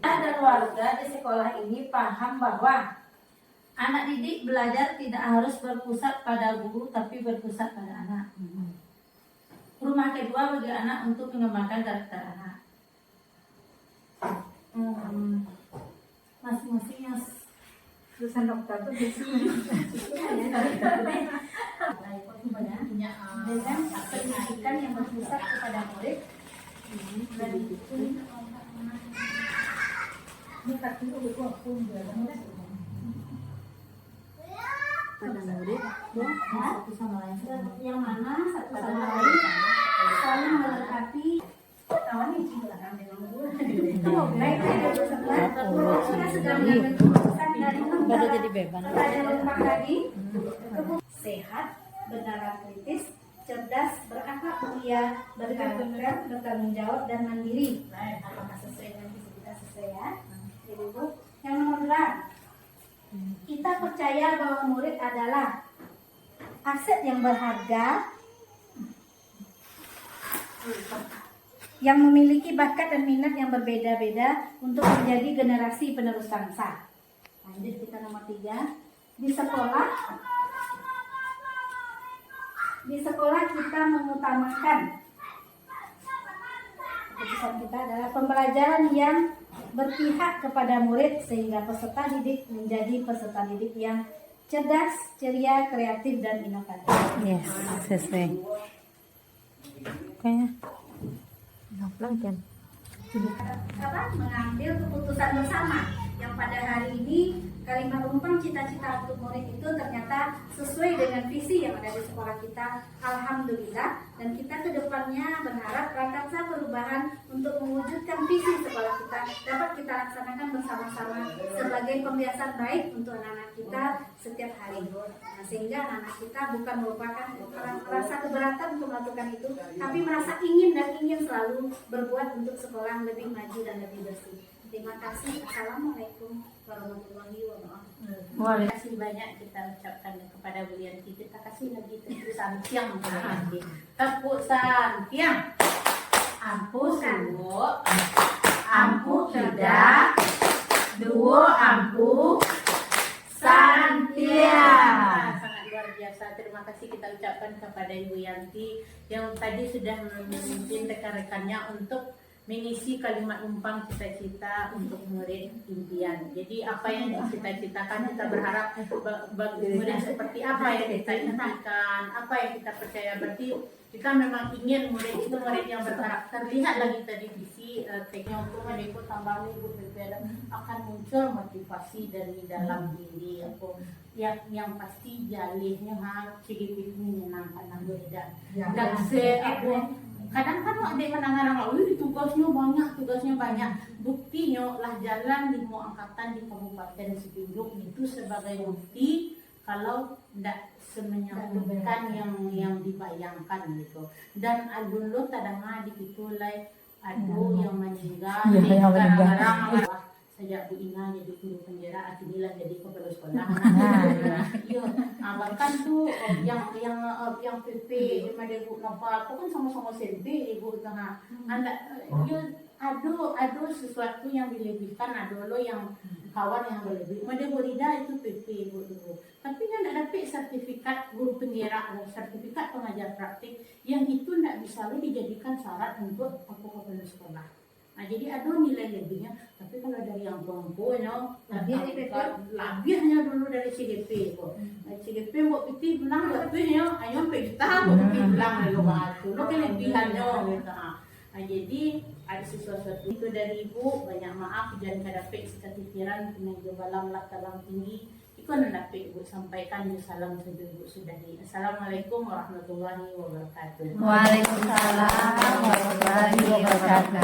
Dan warga di sekolah ini paham bahwa anak didik belajar tidak harus berpusat pada guru tapi berpusat pada anak. Rumah kedua bagi anak untuk mengembangkan karakter anak. Masing-masing yang lulusan dokter itu biasanya dengan pendidikan yang berpusat kepada murid dan itu pada murid satu sama lain. yang mana satu sama lain saling melengkapi kawan yang cinta baik kita sedang menentukan dari Baru jadi beban. lengkap tadi sehat, bernalar kritis, cerdas, berakhlak mulia, berkarakter, bertanggung jawab dan mandiri. Apakah sesuai dengan visi kita sesuai ya? Jadi Bu, yang nomor 2, kita percaya bahwa murid adalah aset yang berharga yang memiliki bakat dan minat yang berbeda-beda untuk menjadi generasi penerus bangsa. Lanjut kita nomor 3, di sekolah kita mengutamakan keputusan kita adalah pembelajaran yang berpihak kepada murid sehingga peserta didik menjadi peserta didik yang cerdas, ceria, kreatif, dan inovatif. Yes, sesuai. Kayaknya. Pelan kan? Mengambil keputusan bersama yang pada hari ini kalimat rumpang cita-cita untuk murid itu ternyata sesuai dengan visi yang ada di sekolah kita. Alhamdulillah, dan kita kedepannya berharap prakarsa perubahan untuk mewujudkan visi sekolah kita dapat kita laksanakan bersama-sama sebagai pembiasaan baik untuk anak-anak kita setiap hari. Nah, sehingga anak-anak kita bukan merupakan rasa keberatan untuk melakukan itu, tapi merasa ingin dan ingin selalu berbuat untuk sekolah lebih maju dan lebih bersih. Terima kasih. Assalamualaikum warahmatullahi wabarakatuh. Terima kasih banyak kita ucapkan kepada Bu Yanti. Kita kasih lagi tepuk sampiang untuk Yanti. Tepuk sampiang. Ampu suwo, ampu tidak, duo ampu santiang. Sangat luar biasa. Terima kasih kita ucapkan kepada Ibu Yanti yang tadi sudah memimpin rekan-rekannya untuk mengisi kalimat umpang cita-cita untuk murid impian. Jadi apa yang dicita-citakan kita berharap murid seperti apa yang kita impikan, apa yang kita percaya. Berarti kita memang ingin murid itu murid yang berkarakter. Lihat lagi tadi visi teknik untuk mendekut tambah minggu berbeda akan muncul motivasi dari dalam diri aku yang pasti jalihnya harus sedikit menyenangkan anggota dan aku kadang-kadang ada menangan tugasnya banyak. Buktinya lah jalan di mau angkatan di Kabupaten Setunjuk itu sebagai bukti kalau tidak semenyenangkan yang dibayangkan gitu. Dan dulu tadanga di itu yang meninggal gara-gara sejak Bu Ina jadi guru penjara, Atinila jadi kepala sekolah. Iya, bahkan tuh yang PP cuma dia Bu Nova, aku kan sama-sama SMP Ibu tengah. Ada sesuatu yang dilebihkan, ada lo yang kawan yang berlebih. Made Bu Rida itu PP Ibu dulu. Tapi kan ada sertifikat guru penjara atau sertifikat pengajar praktik yang itu tidak bisa lo dijadikan syarat untuk aku kepala sekolah. Nah, jadi ada nilai lebihnya, tapi kalau dari yang perempuan, labihnya dulu dari CDP kok. Nah, CDP buat piti bilang lebihnya, ayo kita buat piti bilang lalu batu, lo kelebihannya gitu. Nah, jadi ada sesuatu itu dari Ibu, banyak maaf dan kadapik sekatikiran kena balam lah talang tinggi. Iku nandapi Ibu sampaikan salam Ibu sudah di. Assalamualaikum warahmatullahi wabarakatuh. Waalaikumsalam warahmatullahi wabarakatuh.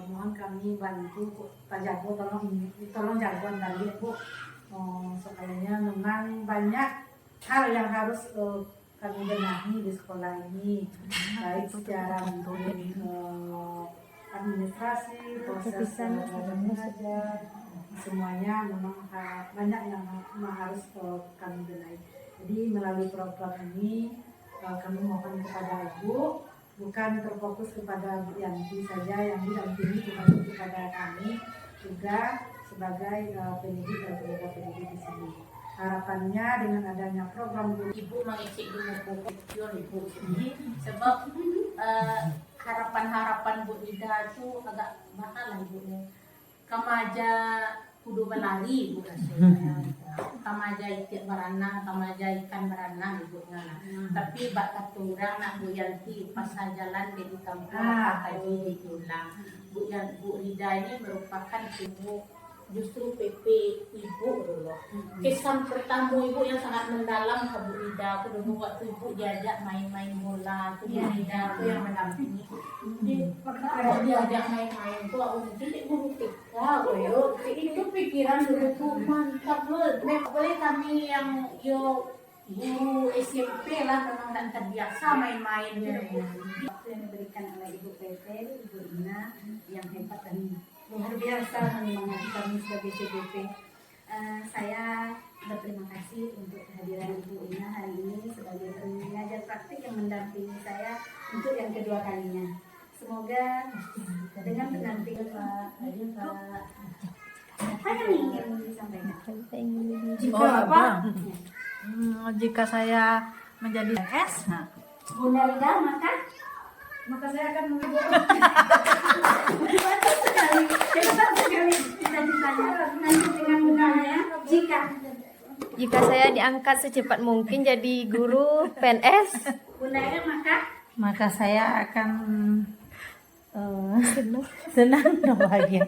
Mohon kami bantu Pak Jago, tolong jagoan kali Bu. Sekalinya memang banyak hal yang harus kami benahi di sekolah ini, baik secara administrasi, proses mengajar, semuanya memang banyak yang harus kami benahi. Jadi melalui program ini kami mohon kepada Ibu bukan terfokus kepada Bu Yanti saja yang didampingi, tetapi kepada kami juga sebagai pendidik dan tenaga pendidik di sini. Harapannya dengan adanya program Ibu mengisi ilmu Ibu sendiri sebab harapan-harapan Bu Ida itu agak mahal lah Ibu. Kamaja kudu berlari Bu rasanya. Kamaja ikan berenang, kamaja ikan berenang Ibu ngana. Tapi bak orang nak Bu Yanti pasal jalan di kampung tadi diulang. Bu Ida ini merupakan ibu justru PP Ibu dulu. Kesan pertama Ibu yang sangat mendalam ke Bu Ida. Kedua waktu Ibu diajak main-main bola, Bu Ida itu yang mendampingi. Kalau diajak main-main itu aku jadi guru TK, itu pikiran dulu tuh mantap loh. Boleh kami yang guru SMP lah memang tidak terbiasa main-main. Waktu yang diberikan oleh Ibu PP, Ibu Ina yang hebat dan luar biasa menyemangati kami sebagai CDP. Saya berterima kasih untuk kehadiran Ibu Ina hari ini sebagai pengajar praktik yang mendampingi saya untuk yang kedua kalinya. Semoga dengan pendampingan Pak Apa yang ingin disampaikan? Jika jika saya menjadi PNS, Bunda Ida, maka saya akan mengambil Bagus sekali, hebat sekali cita-citanya. Lanjut dengan bundanya ya. Jika saya diangkat secepat mungkin jadi guru PNS, Bunda Ida, maka saya akan senang dan bahagia.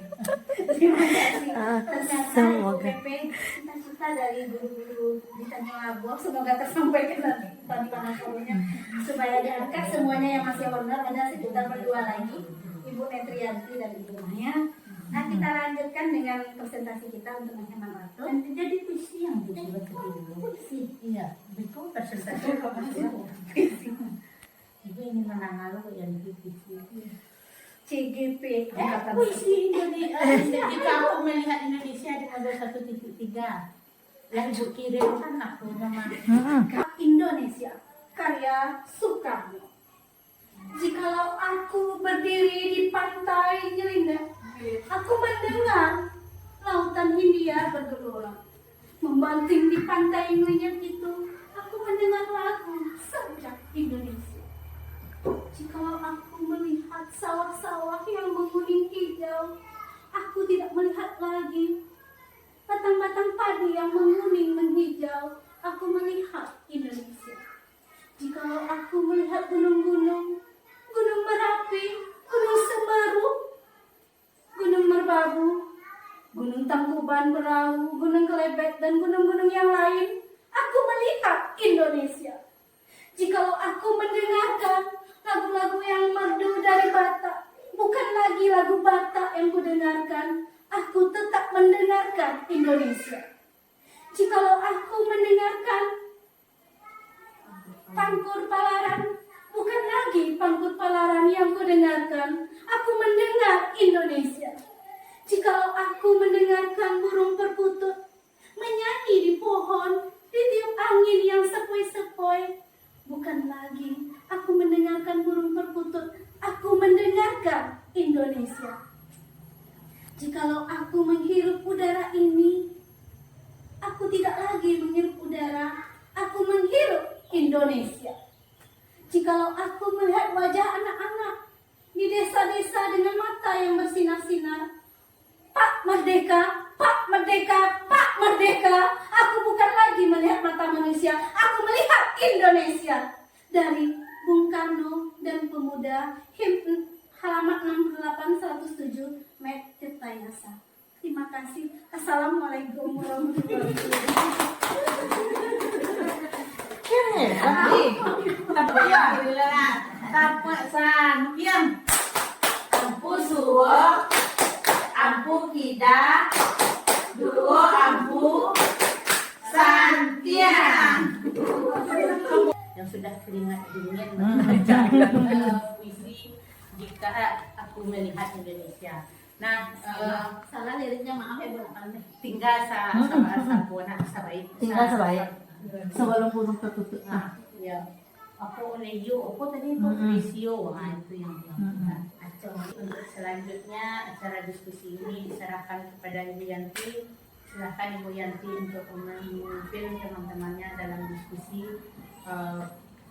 terima kasih. Ternyata semoga. IPP cita-cita dari guru-guru di Tanjung Labuan semoga tersampaikan nanti tadi panasonya supaya diangkat semuanya yang masih honor ada sekitar berdua lagi, Ibu Netrianti dan Ibu Maya. Nah, kita lanjutkan dengan presentasi kita untuk menghemat waktu. Dan jadi puisi yang dibuat dulu. Puisi. Iya, betul presentasi. Ibu ini menang lalu yang puisi. CGP. Puisi Indonesia. Jika aku melihat Indonesia di model 1.3, yang Ibu kirim kan aku nama. Indonesia, karya Soekarno. Jikalau aku berdiri di pantai Nyelinda, aku mendengar lautan Hindia bergelora. Membanting di pantai Nguyen itu, aku mendengar lagu Sajak Indonesia. Jikalau aku melihat sawah-sawah yang menguning hijau, aku tidak melihat lagi batang-batang padi yang menguning menghijau. Aku melihat Indonesia. Jikalau aku melihat gunung-gunung, Gunung Merapi, Gunung Semeru, Gunung Merbabu, Gunung Tangkuban Perahu, Gunung Kelebet, dan gunung-gunung yang lain, aku melihat Indonesia. Jikalau aku mendengarkan lagu-lagu yang merdu dari Batak, bukan lagi lagu Batak yang kudengarkan, aku tetap mendengarkan Indonesia. Jikalau aku mendengarkan Pangkur Palaran, bukan lagi Pangkur Palaran yang kudengarkan, aku mendengar Indonesia. Jikalau aku mendengarkan burung perkutut menyanyi di pohon, ditiup angin yang sepoi-sepoi, bukan lagi aku mendengarkan burung perkutut, aku mendengarkan Indonesia. Jikalau aku menghirup udara ini, aku tidak lagi menghirup udara, aku menghirup Indonesia. Jikalau aku melihat wajah anak-anak di desa-desa dengan mata yang bersinar-sinar, Pak Merdeka, Pak Merdeka, Pak Merdeka, aku bukan lagi melihat mata manusia, aku melihat Indonesia. Dari Bung Karno dan Pemuda, halaman 68-107, Mek Tirtayasa. Terima kasih. Assalamualaikum warahmatullahi yang sudah keringat dingin membaca puisi jika aku melihat Indonesia. Nah, salah liriknya, maaf ya Bu. tinggal sabuana sabaik. tinggal sebaik sebelum burung tertutup. Nah, ya. Aku oleyo, aku tadi itu visio, nah itu yang kita. Untuk selanjutnya acara diskusi ini diserahkan kepada Ibu Yanti. Silakan Ibu Yanti untuk memimpin teman-temannya dalam diskusi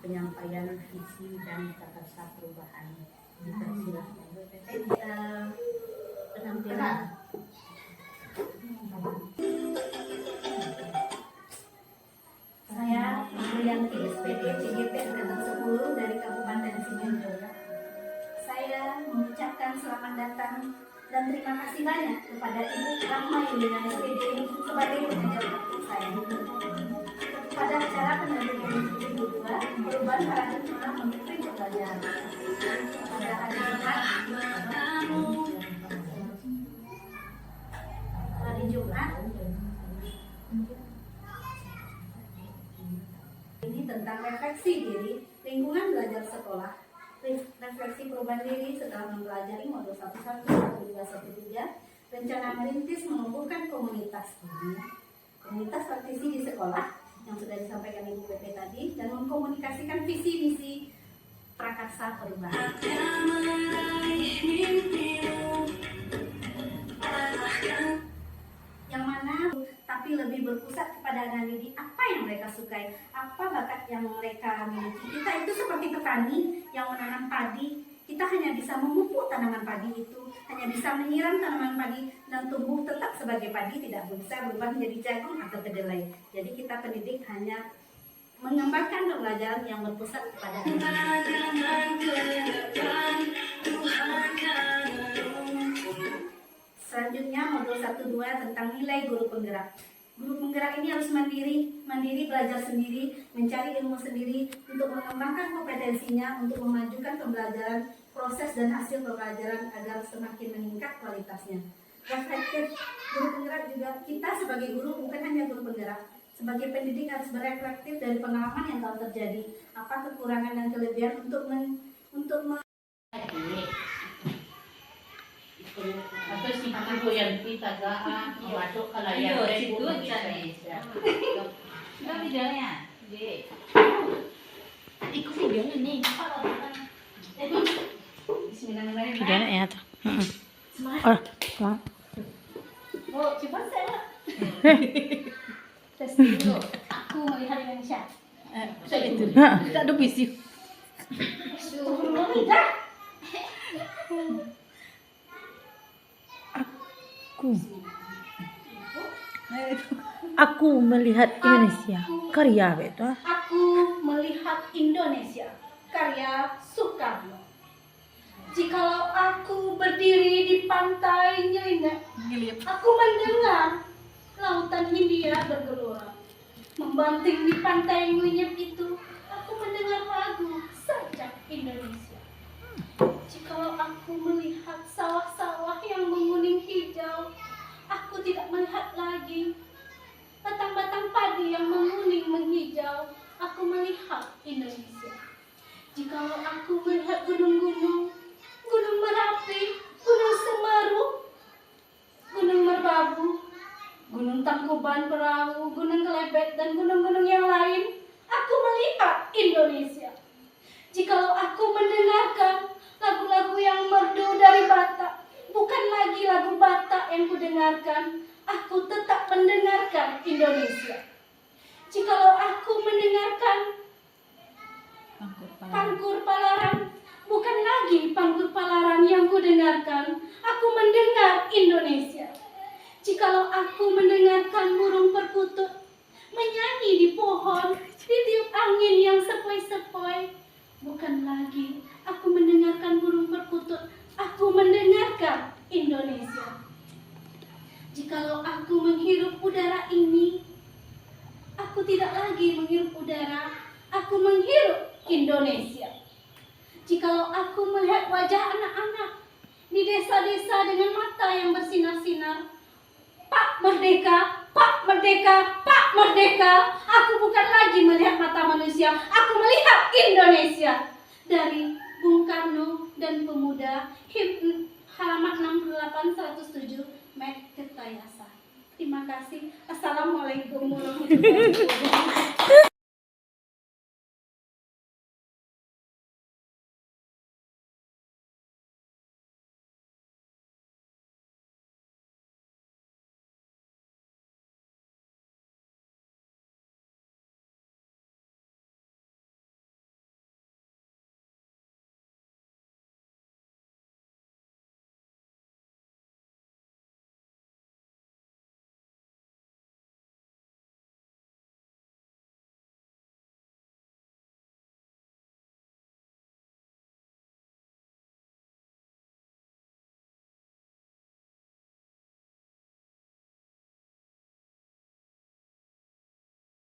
penyampaian visi dan tata perubahan. Silakan. Penampilan. Saya Ibu Yanti SPD CGP Angkatan 10 dari Kabupaten Sidoarjo. Saya mengucapkan selamat datang dan terima kasih banyak kepada Ibu Rahma Yulina SPD sebagai pengajar praktik saya. Pada acara pendampingan Ibu kedua, perubahan paradigma memimpin pembelajaran. Pada hari Jumat ini tentang refleksi diri, lingkungan belajar sekolah, refleksi perubahan diri setelah mempelajari modul 11, 12, 13, rencana merintis menumbuhkan komunitas komunitas praktisi di sekolah yang sudah disampaikan Ibu PP tadi, dan mengkomunikasikan visi misi prakarsa perubahan. tapi lebih berpusat kepada anak didik apa yang mereka sukai, apa bakat yang mereka miliki. Kita itu seperti petani yang menanam padi, kita hanya bisa memupuk tanaman padi itu, hanya bisa menyiram tanaman padi dan tumbuh tetap sebagai padi, tidak bisa berubah menjadi jagung atau kedelai. Jadi kita pendidik hanya mengembangkan pembelajaran yang berpusat kepada anak. Selanjutnya modul 1-2 tentang nilai guru penggerak. Guru penggerak ini harus mandiri belajar sendiri, mencari ilmu sendiri untuk mengembangkan kompetensinya, untuk memajukan pembelajaran, proses dan hasil pembelajaran agar semakin meningkat kualitasnya. Reflektif, guru penggerak juga kita sebagai guru bukan hanya guru penggerak. Sebagai pendidik harus bereflektif dari pengalaman yang telah terjadi, apa kekurangan dan kelebihan untuk Atau si ibu yang kita masuk ke layar Facebook Indonesia. Enggak videonya. Ikut videonya nih. Bismillahirrahmanirrahim. Videonya ya tuh. Oh, Oh, coba saya. Tes dulu. Aku melihat Indonesia. tak ada visi. Aku melihat Indonesia. Karya itu. Aku melihat Indonesia, karya Soekarno. Jikalau aku berdiri di pantai Nyelinep, aku mendengar lautan Hindia bergelora. Membanting di pantai Nyelinep itu, aku mendengar lagu Sajak Indonesia. Jikalau aku melihat sawah-sawah yang menguning hijau, aku tidak melihat lagi batang-batang padi yang menguning menghijau. Aku melihat Indonesia. Jikalau aku melihat gunung-gunung, Gunung Merapi, Gunung Semeru, Gunung Merbabu, Gunung Tangkuban Perahu, Gunung Kelebet, dan gunung-gunung yang lain, aku melihat Indonesia. Jikalau aku mendengarkan lagu-lagu yang merdu dari Batak, bukan lagi lagu Batak yang kudengarkan, aku tetap mendengarkan Indonesia. Jikalau aku mendengarkan Pangkur Palaran, bukan lagi Pangkur Palaran yang kudengarkan, aku mendengar Indonesia. Jikalau aku mendengarkan burung perkutut menyanyi di pohon, ditiup angin yang sepoi-sepoi, bukan lagi aku mendengarkan burung perkutut, aku mendengarkan Indonesia. Jikalau aku menghirup udara ini, aku tidak lagi menghirup udara, aku menghirup Indonesia. Jikalau aku melihat wajah anak-anak di desa-desa dengan mata yang bersinar-sinar, Pak Merdeka, Pak Merdeka, Pak Merdeka, aku bukan lagi melihat mata manusia, aku melihat Indonesia. Dari Bung Karno dan Pemuda, halaman 68-107, Met Tirta Yasa. Terima kasih. Assalamualaikum warahmatullahi wabarakatuh.